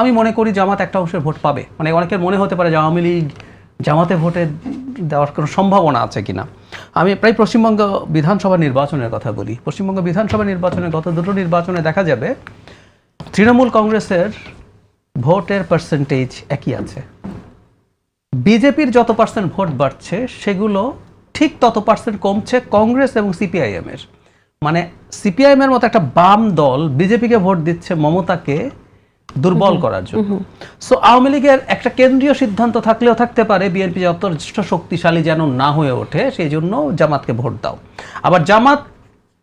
আমি মনে করি জামাত একটা অংশের ভোট পাবে। মানে অনেকের মনে হতে পারে যে আওয়ামী লীগ জামাতে ভোটে দেওয়ার কোনো সম্ভাবনা আছে কিনা। আমি প্রায় পশ্চিমবঙ্গ বিধানসভা নির্বাচনের কথা বলি। পশ্চিমবঙ্গ বিধানসভা নির্বাচনে গত দুটো নির্বাচনে দেখা যাবে তৃণমূল কংগ্রেসের ভোটের পার্সেন্টেজ একই আছে, বিজেপির যত পার্সেন্ট ভোট বাড়ছে সেগুলো ঠিক তত পার্সেন্ট কমছে কংগ্রেস এবং সিপিআইএম এর। মানে সিপিআইএম এর মতো একটা বাম দল বিজেপিকে ভোট দিচ্ছে মমতাকে দুর্বল করার জন্য। সো আওয়ামী লীগের একটা কেন্দ্রীয় সিদ্ধান্ত থাকলেও থাকতে পারে বিএনপি যথেষ্ট শক্তিশালী যেন না হয়ে ওঠে, সেই জন্য জামাতকে ভোট দাও। আবার জামাত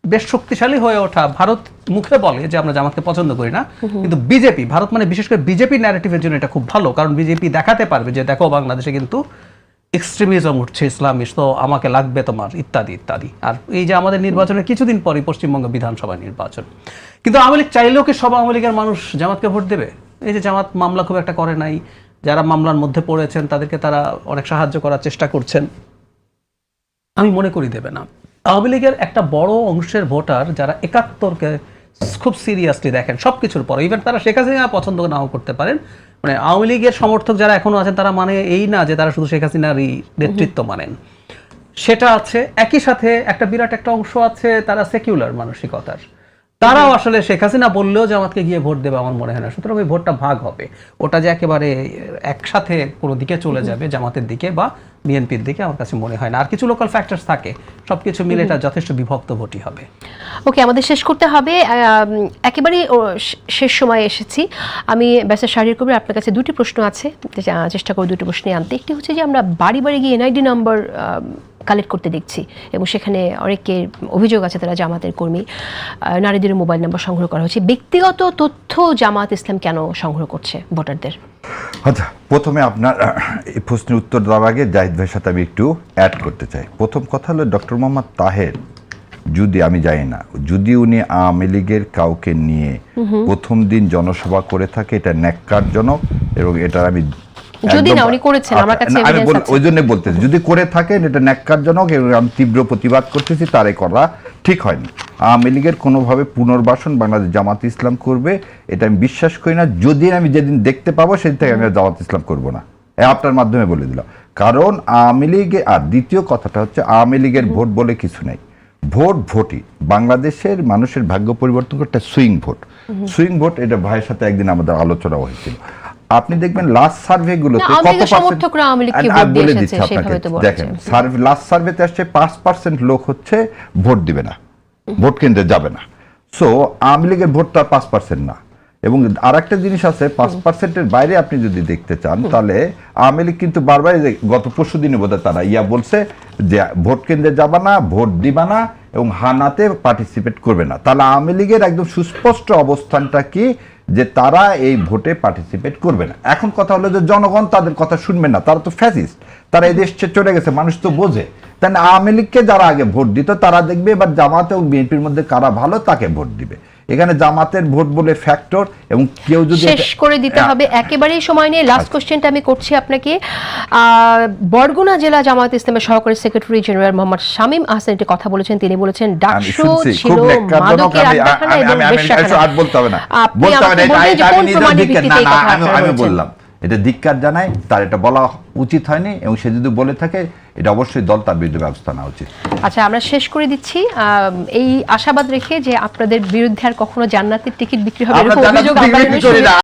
বেশ শক্তিশালী হয়ে ওঠা, ভারত মুখে বলে যে আমরা জামাতকে পছন্দ করি না, কিন্তু বিজেপি, ভারত মানে বিশেষ করে বিজেপি ন্যারেটিভের জন্য এটা খুব ভালো, কারণ বিজেপি দেখাতে পারবে যে দেখো বাংলাদেশে কিন্তু এক্সট্রিমিজম উঠছে, ইসলামিস্ট, তো আমাকে লাগবে তোমার, ইত্যাদি ইত্যাদি। আর এই যে আমাদের নির্বাচনের কিছুদিন পরই পশ্চিমবঙ্গ বিধানসভা নির্বাচন, কিন্তু আওয়ামী লীগ চাইলেও কি সব আওয়ামী লীগের মানুষ জামাতকে ভোট দেবে? এই যে জামাত মামলা খুব একটা করে নাই, যারা মামলার মধ্যে পড়েছেন তাদেরকে তারা অনেক সাহায্য করার চেষ্টা করছেন, আমি মনে করি দেবে না। আওয়ামী লীগের একটা বড় অংশের ভোটার যারা 71কে খুব সিরিয়াসলি দেখেন সবকিছুর পরে, ইভেন তারা শেখ হাসিনা পছন্দ নাও করতে পারেন, মানে আওয়ামী লীগের সমর্থক যারা এখনো আছেন তারা মানে এই না যে তারা শুধু শেখ হাসিনারই নেতৃত্ব মানেন, সেটা আছে। একই সাথে একটা বিরাট একটা অংশ আছে তারা সেকুলার মানসিকতার, তারাও আসলে শেখ হাসিনা বললেও জামাতকে গিয়ে ভোট দেবে আমার মনে হয় না। সুতরাং ওই ভোটটা ভাগ হবে, ওটা যে একেবারে একসাথে কোনো দিকে চলে যাবে জামাতের দিকে বা বিএনপির দিকে আমার কাছে মনে হয় না। আর কিছু লোকাল ফ্যাক্টরস থাকে, সবকিছু মিলে এটা যথেষ্ট বিভক্ত ভোটই হবে। ওকে, আমাদের শেষ করতে হবে, একেবারেই শেষ সময়ে এসেছি। আমি ব্যারিস্টার শাহরিয়ার কবির, আপনার কাছে দুটি প্রশ্ন আছে, চেষ্টা করব দুটো প্রশ্নে আনতে। একটি হচ্ছে যে আমরা বাড়ি বাড়ি গিয়ে এনআইডি নাম্বার কালেক্ট করতে দেখছি এবং সেখানে অনেকের অভিযোগ আছে তারা জামাতের কর্মী, নারীদের মোবাইল নাম্বার সংগ্রহ করা হচ্ছে। ব্যক্তিগত তথ্য জামাত ইসলাম কেন সংগ্রহ করছে ভোটারদের? আচ্ছা, প্রথমে আপনার এই প্রশ্নের উত্তর দেওয়ার আগে জাহিদ ভাইয়ের সাথে আমি একটু অ্যাড করতে চাই। প্রথম কথা হলো ডক্টর মোহাম্মদ তাহের, যদি আমি জানি না, যদি উনি আওয়ামী লীগের কাউকে নিয়ে প্রথম দিন জনসভা করে থাকে, এটা ন্যাক্কারজনক এবং এটা আমি যদি না উনি করেছেন আমার কাছে এভিডেন্স আছে, ওই জন্য বলতেছি যদি করে থাকেন এটা ন্যাক্কারজনক এবং আমি তীব্র প্রতিবাদ করতেছি, তারে করা ঠিক হয়নি। আওয়ামী লীগের কোনোভাবে পুনর্বাসন বাংলাদেশ জামাত ইসলাম করবে এটা আমি বিশ্বাস করি না। যদি আমি যেদিন দেখতে পাবো সেদিন থেকে আমি জামাত ইসলাম করব না, আপনার মাধ্যমে বলে দিলাম। কারণ আওয়ামী লীগে, আর দ্বিতীয় কথাটা হচ্ছে আওয়ামী লীগের ভোট বলে কিছু নেই, ভোট ভোটই। বাংলাদেশের মানুষের ভাগ্য পরিবর্তন করতে সুইং ভোট, সুইং ভোট, এটা ভাইয়ের সাথে একদিন আমাদের আলোচনা হয়েছিল। আপনি দেখবেন লাস্ট সার্ভে গুলোতে কত সমর্থকরা আওয়ামী লীগকে ভোট দিয়ে এসেছে, সেভাবে তো বলা যায়। দেখেন লাস্ট সার্ভেতে আসছে 5% লোক হচ্ছে ভোট দিবে না, ভোট কেন্দ্রে যাবে না। সো আওয়ামী লীগের ভোটটা 5% না। এবং আরেকটা জিনিস আছে, 5%-এর বাইরে আপনি যদি দেখতে চান তাহলে আওয়ামী লীগ কিন্তু বারবার গত পরশু দিনে বোধহয় তারা বলছে যে ভোট কেন্দ্রে যাবা না, ভোট দিবা না, এবং হানাতে পার্টিসিপেট করবে না। তাহলে আওয়ামী লীগের একদম সুস্পষ্ট অবস্থানটা কি, যে তারা এই ভোটে পার্টিসিপেট করবে না। এখন কথা হলো যে জনগণ তাদের কথা শুনবে না, তারা তো ফ্যাসিস্ট, তারা এই দেশ ছেড়ে চলে গেছে, মানুষ তো বোঝে। তাই আওয়ামী লীগকে যারা আগে ভোট দিত তারা দেখবে এবার জামাত এবং বিএনপির মধ্যে কারা ভালো তাকে ভোট দিবে। এখানে জামাতের ভোট বলে ফ্যাক্টর, এবং কেউ যদি শেষ করে দিতে হবে একেবারেই সময় নেই। লাস্ট কোশ্চেনটা আমি করছি আপনাকে। বরগুনা জেলা জামায়াত ইসলামের সহকারী সেক্রেটারি জেনারেল মোহাম্মদ শামীম আহসান একটি কথা বলেছেন। তিনি বলেছেন ডাকসু ছিল মাদকের আড্ডাখানা এবং বেশ্যাখানা। আমি বললাম এটা ধিক্কার জানাই, তার এটা বলা উচিত হয়নি, এবং সে যদি বলে থাকে এটা অবশ্যই দল তার বিরুদ্ধে ব্যবস্থা নেওয়া উচিত। আচ্ছা, আমরা শেষ করে দিচ্ছি এই আশাবাদ রেখে যে আপনাদের বিরুদ্ধে আর কখনো জান্নাতের টিকিট বিক্রি হবে এরকম অভিযোগ